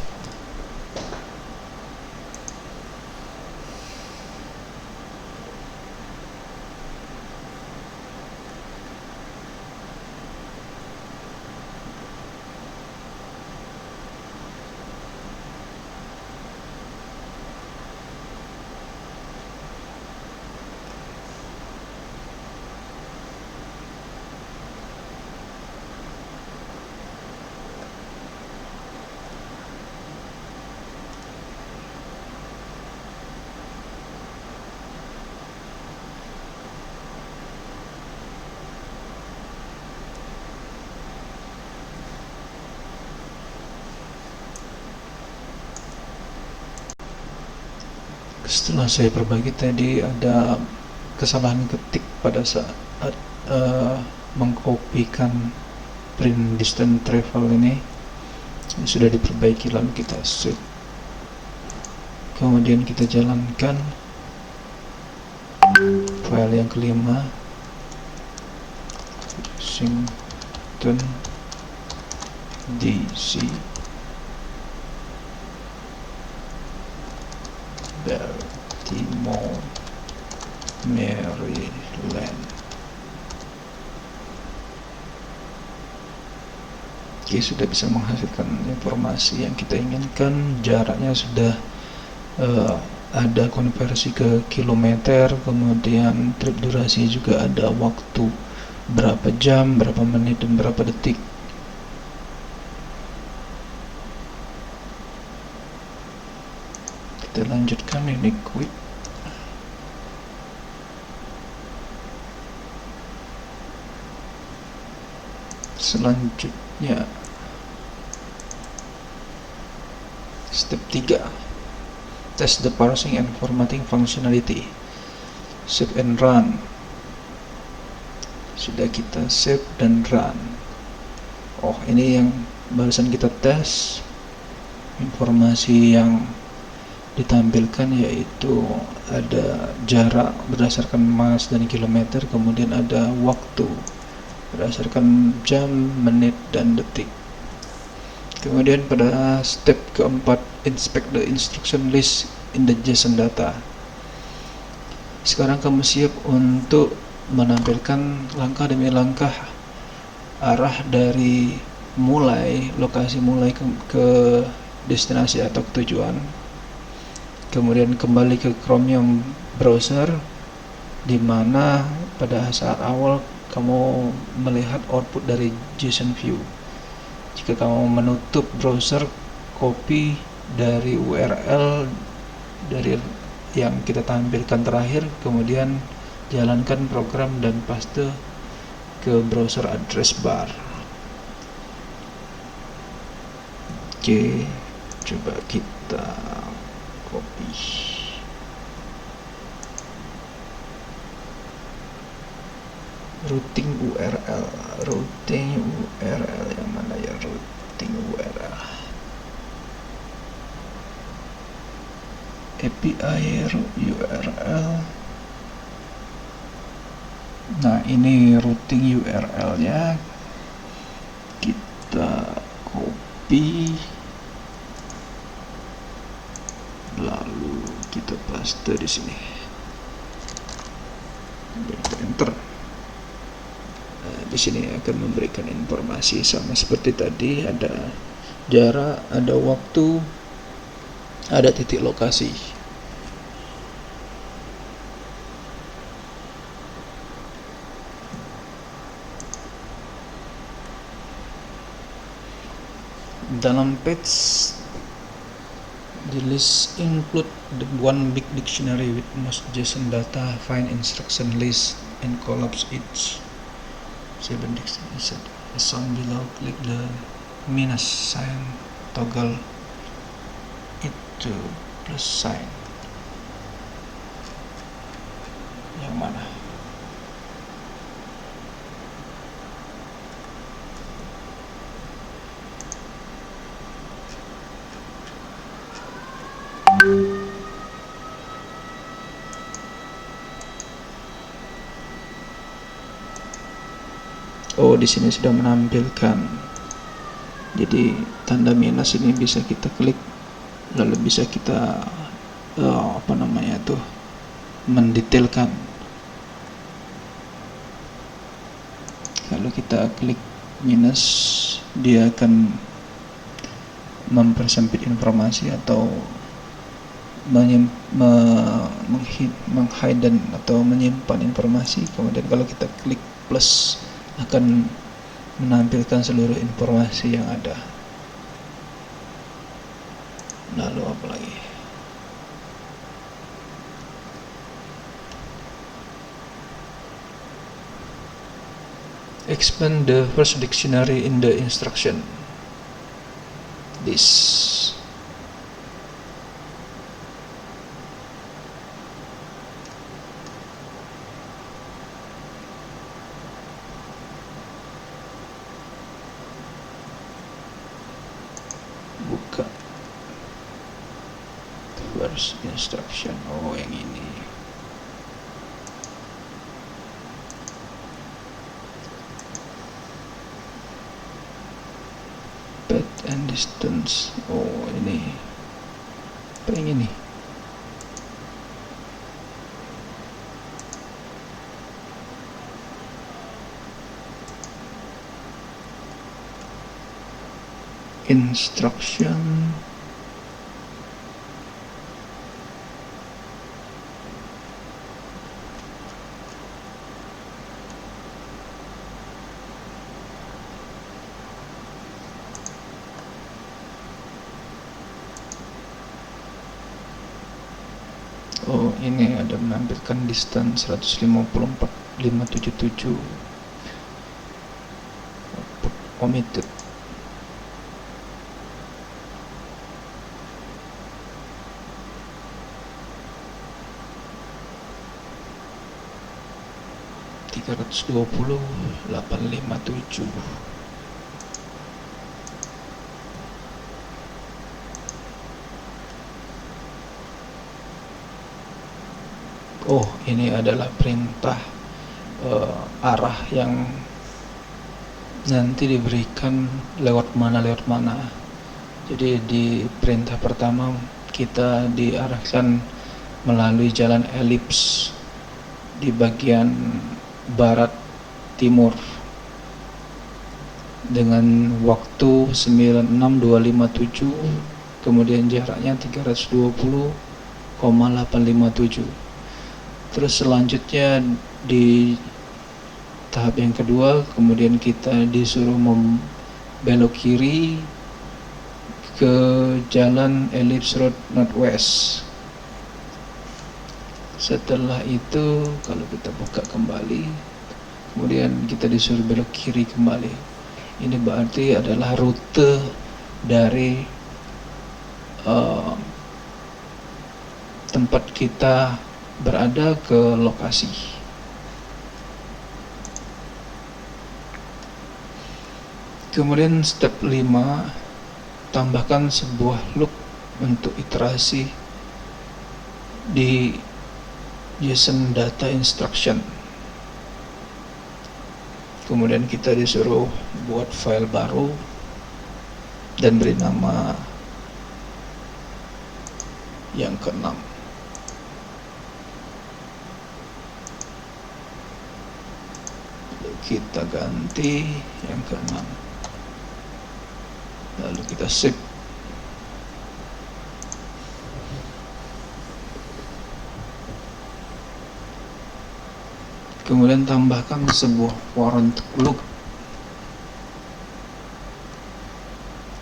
Setelah saya perbaiki tadi, ada kesalahan ketik pada saat mengkopikan print distance travel ini. Sudah diperbaiki, lalu kita save, kemudian kita jalankan file yang kelima, Washington DC, Baltimore, Maryland. Oke, sudah bisa menghasilkan informasi yang kita inginkan. Jaraknya sudah ada konversi ke kilometer, kemudian trip durasi juga ada, waktu berapa jam, berapa menit, dan berapa detik. Kita lanjutkan ini quit. Selanjutnya step 3, test the parsing and formatting functionality. Save and run. Sudah kita save dan run. Oh, ini yang barusan kita tes. Informasi yang ditampilkan yaitu ada jarak berdasarkan mas dan kilometer, kemudian ada waktu berdasarkan jam, menit, dan detik. Kemudian pada step keempat, inspect the instruction list in the JSON data. Sekarang kamu siap untuk menampilkan langkah demi langkah arah dari lokasi mulai ke destinasi atau tujuan. Kemudian kembali ke Chromium browser, di mana pada saat awal kamu melihat output dari JSON view. Jika kamu menutup browser, copy dari URL dari yang kita tampilkan terakhir, kemudian jalankan program dan paste ke browser address bar. Oke, coba kita copy. Routing URL yang mana ya? Routing URL API URL. Nah, ini routing URL nya. kita copy, lalu kita paste di sini, enter. Di sini akan memberikan informasi sama seperti tadi, ada jarak, ada waktu, ada titik lokasi. Dalam page the list include the one big dictionary with most JSON data, find instruction list and collapse each 7 dictionaries. As shown below, click the minus sign, toggle it to plus sign. Yang mana? Oh, di sini sudah menampilkan. Jadi tanda minus ini bisa kita klik, lalu bisa kita mendetailkan. Kalau kita klik minus, dia akan mempersempit informasi atau menghidden atau menyimpan informasi. Kemudian kalau kita klik plus, akan menampilkan seluruh informasi yang ada. Lalu apa lagi? Expand the first dictionary in the instruction list. Buka first instruction. Oh, yang ini. Path and distance. Oh, ini. Apa yang ini? Instruction. Oh, ini ada menampilkan distance 154.577 omitted. (320.857). Oh, ini adalah perintah arah yang nanti diberikan lewat mana. Jadi di perintah pertama kita diarahkan melalui jalan elips di bagian barat timur dengan waktu 96257, kemudian jaraknya 320,857. Terus selanjutnya di tahap yang kedua, kemudian kita disuruh membelok kiri ke jalan Ellipse Road Northwest. Setelah itu kalau kita buka kembali, kemudian kita disuruh belok kiri kembali. Ini berarti adalah rute dari tempat kita berada ke lokasi. Kemudian step 5, tambahkan sebuah loop untuk iterasi di JSON data instruction. Kemudian kita disuruh buat file baru dan beri nama yang keenam. Lalu kita ganti yang keenam, lalu kita save. Kemudian tambahkan sebuah warrant loop.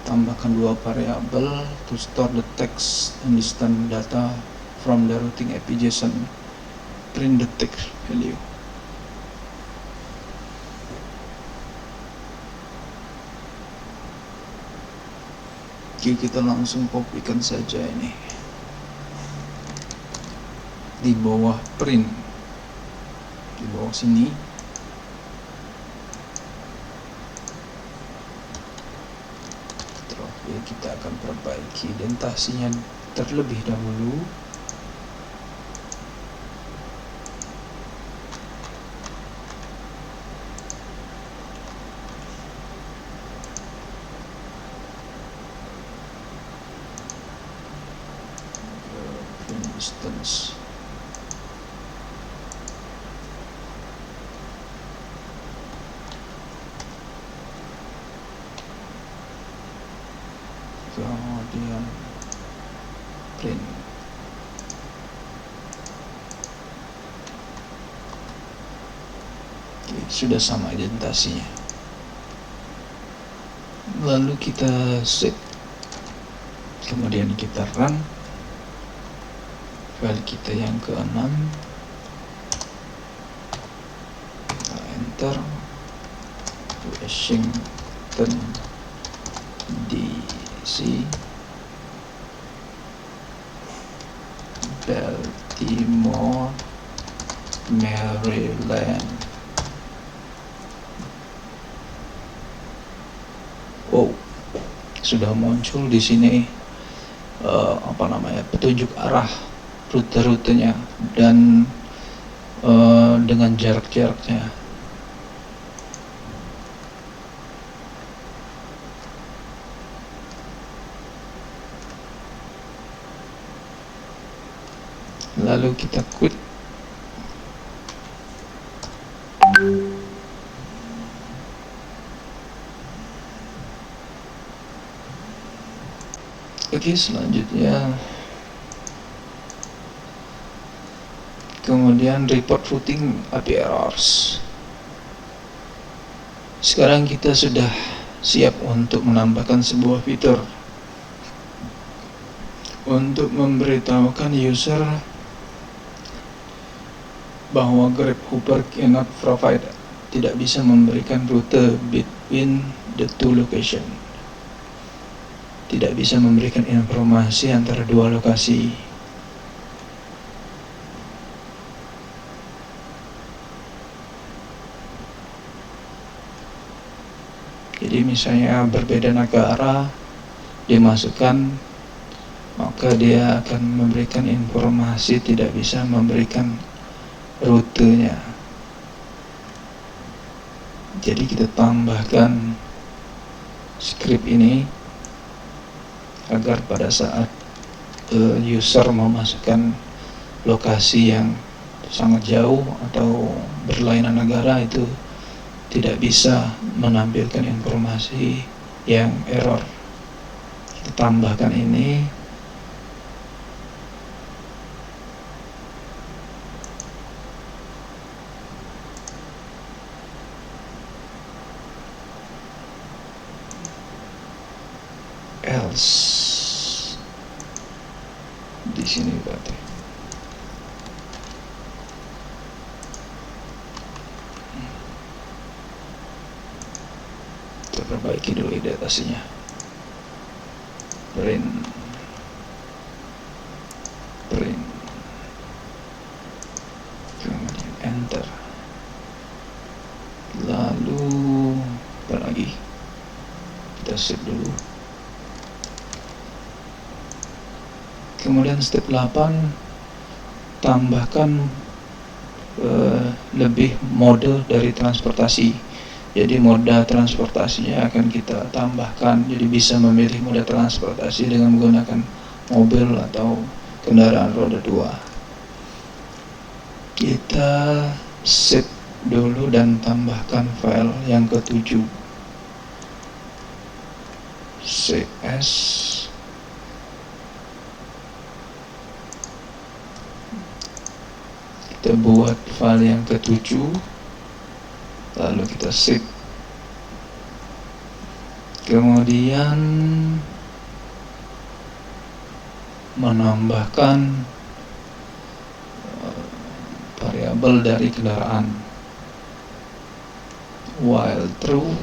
Tambahkan dua variabel to store the text and distant data from the routing API-JSON. Print the text value. Oke, kita langsung kopikan saja ini di bawah print, di bawah sini. Oke, kita akan perbaiki indentasinya terlebih dahulu. Print distance. Kemudian print. Oke, sudah sama indentasinya. Lalu kita save. Kemudian kita run file kita yang ke-6. Kita enter Washington DC, Baltimore, Maryland. Oh, sudah muncul di sini petunjuk arah rute-rutenya dan dengan jarak-jaraknya. Lalu kita quit. Oke, selanjutnya kemudian report routing API errors. Sekarang kita sudah siap untuk menambahkan sebuah fitur untuk memberitahukan user bahwa Grabhopper cannot provide, tidak bisa memberikan rute between the two location, tidak bisa memberikan informasi antara dua lokasi. Jadi misalnya berbeda negara dimasukkan, maka dia akan memberikan informasi, tidak bisa memberikan rutenya. Jadi kita tambahkan script ini agar pada saat user memasukkan lokasi yang sangat jauh atau berlainan negara itu tidak bisa menampilkan informasi yang error. Kita tambahkan ini. Else di sini berarti. Kita perbaiki dulu indentasinya. Print. Kemudian enter. Lalu apa lagi? Kita save dulu. Kemudian step 8, tambahkan lebih mode dari transportasi. Jadi moda transportasinya akan kita tambahkan, jadi bisa memilih moda transportasi dengan menggunakan mobil atau kendaraan roda 2. Kita save dulu dan tambahkan file yang ketujuh, cs. Kita buat file yang ketujuh, lalu kita save. Kemudian menambahkan variabel dari kendaraan, while true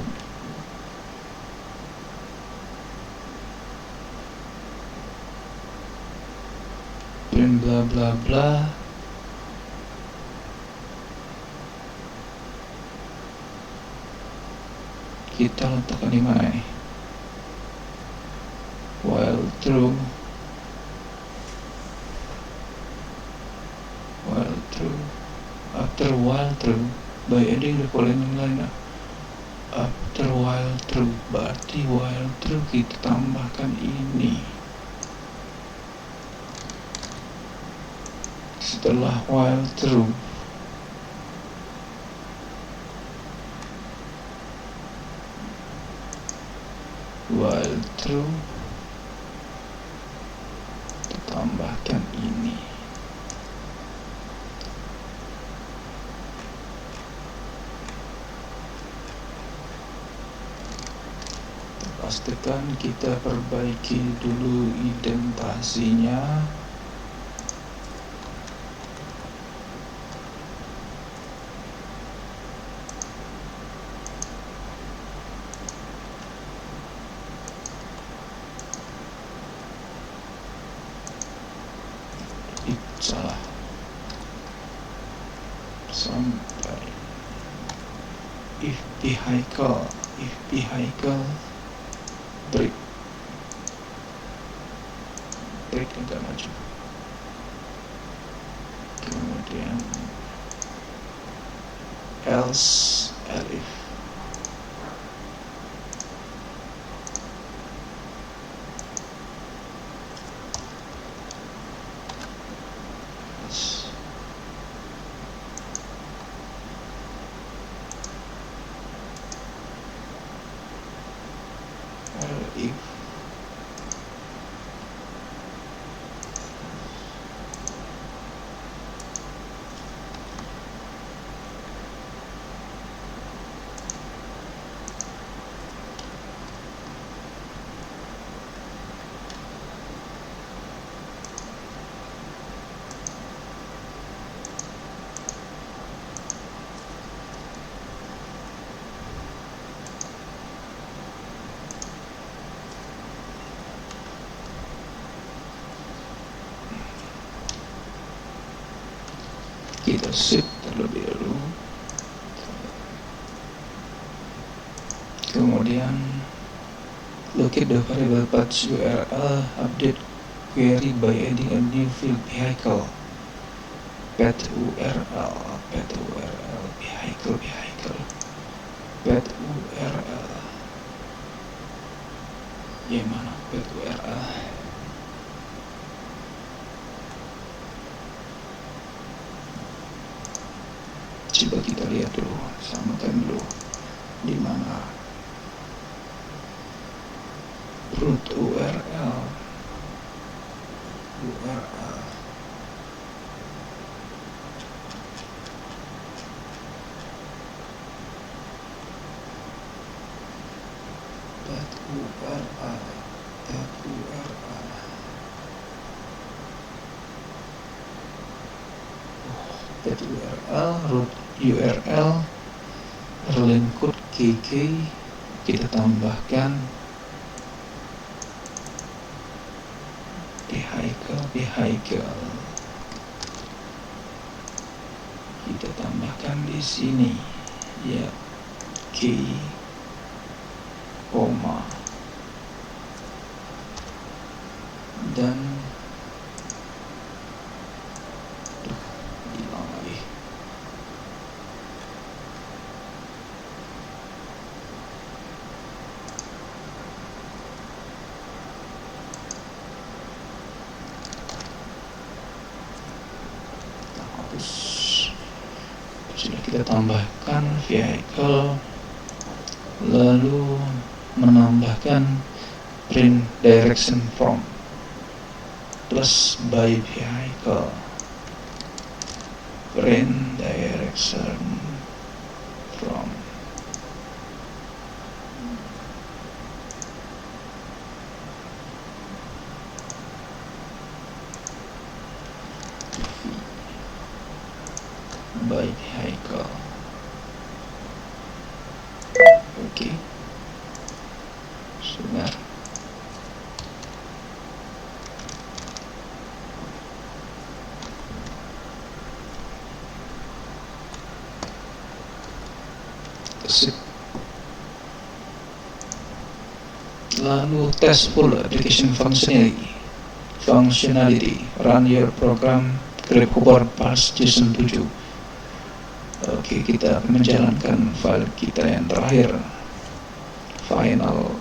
print bla bla bla. Kita letakkan di mana ini? While true after while true by adding the following line. After while true, berarti while true kita tambahkan ini. Setelah while true, kita tambahkan ini. Pastikan kita perbaiki dulu indentasinya. Salah sampai if vehicle break enggak maju. Kemudian else elif if kita save terlebih dahulu. Kemudian locate the variable path URL, update query by adding a new field vehicle. Path URL vehicle path URL. Gimana path URL? Coba kita lihat dulu, samakan dulu di mana root URL root URL Erlang code KK, kita tambahkan vehicle kita tambahkan di sini ya, koma dan hilang lagi Terus sudah kita tambahkan vehicle, lalu menambahkan print direction from plus by vehicle, print direction from. By vehicle. Oke. Sebentar. Sip. Lalu test full application functionality. Run your program grep hopper parse JSON 7. Oke, kita akan menjalankan file kita yang terakhir, final.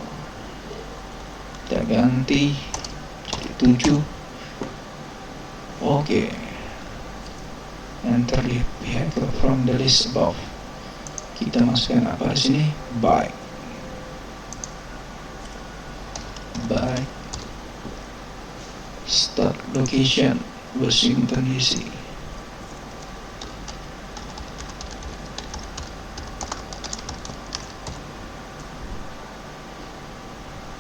Kita ganti jadi 7. Oke, enter the vehicle from the list above. Kita masukkan apa di sini? Bike. Start location Washington DC.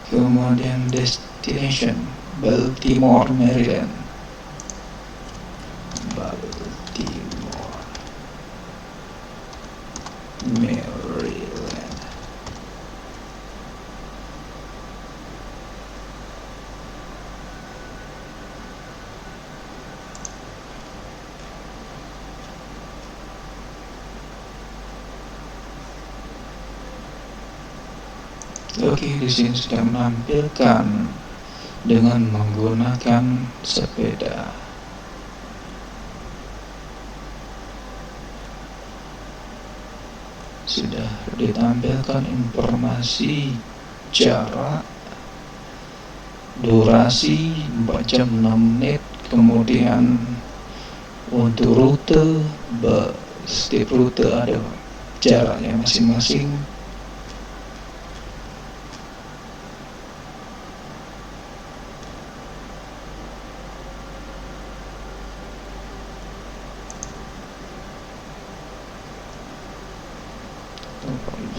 Kemudian destination Baltimore, Maryland. Oke, di sini sudah menampilkan dengan menggunakan sepeda. Sudah ditampilkan informasi jarak, durasi 4 jam 6 menit, kemudian untuk rute, setiap rute ada jaraknya masing-masing.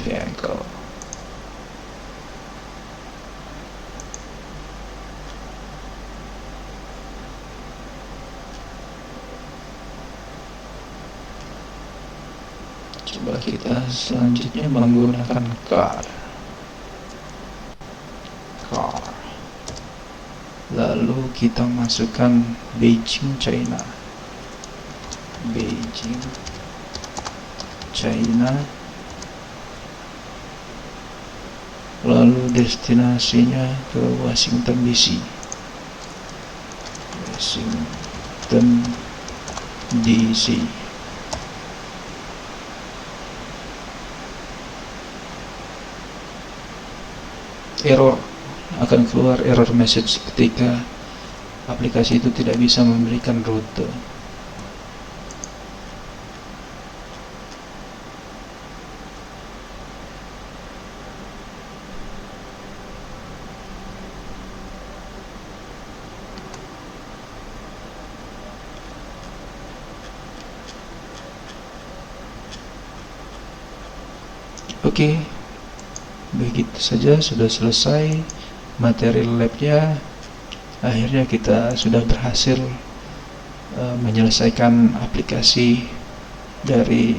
Vehicle. Coba kita selanjutnya menggunakan car. Lalu kita masukkan Beijing, China. Lalu destinasinya ke Washington DC. Error akan keluar error message ketika aplikasi itu tidak bisa memberikan rute. Oke, begitu saja sudah selesai materi labnya. Akhirnya kita sudah berhasil menyelesaikan aplikasi dari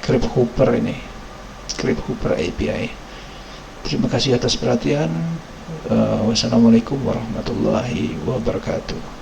Grep Hopper ini, Grep Hopper API. Terima kasih atas perhatian. Wassalamualaikum warahmatullahi wabarakatuh.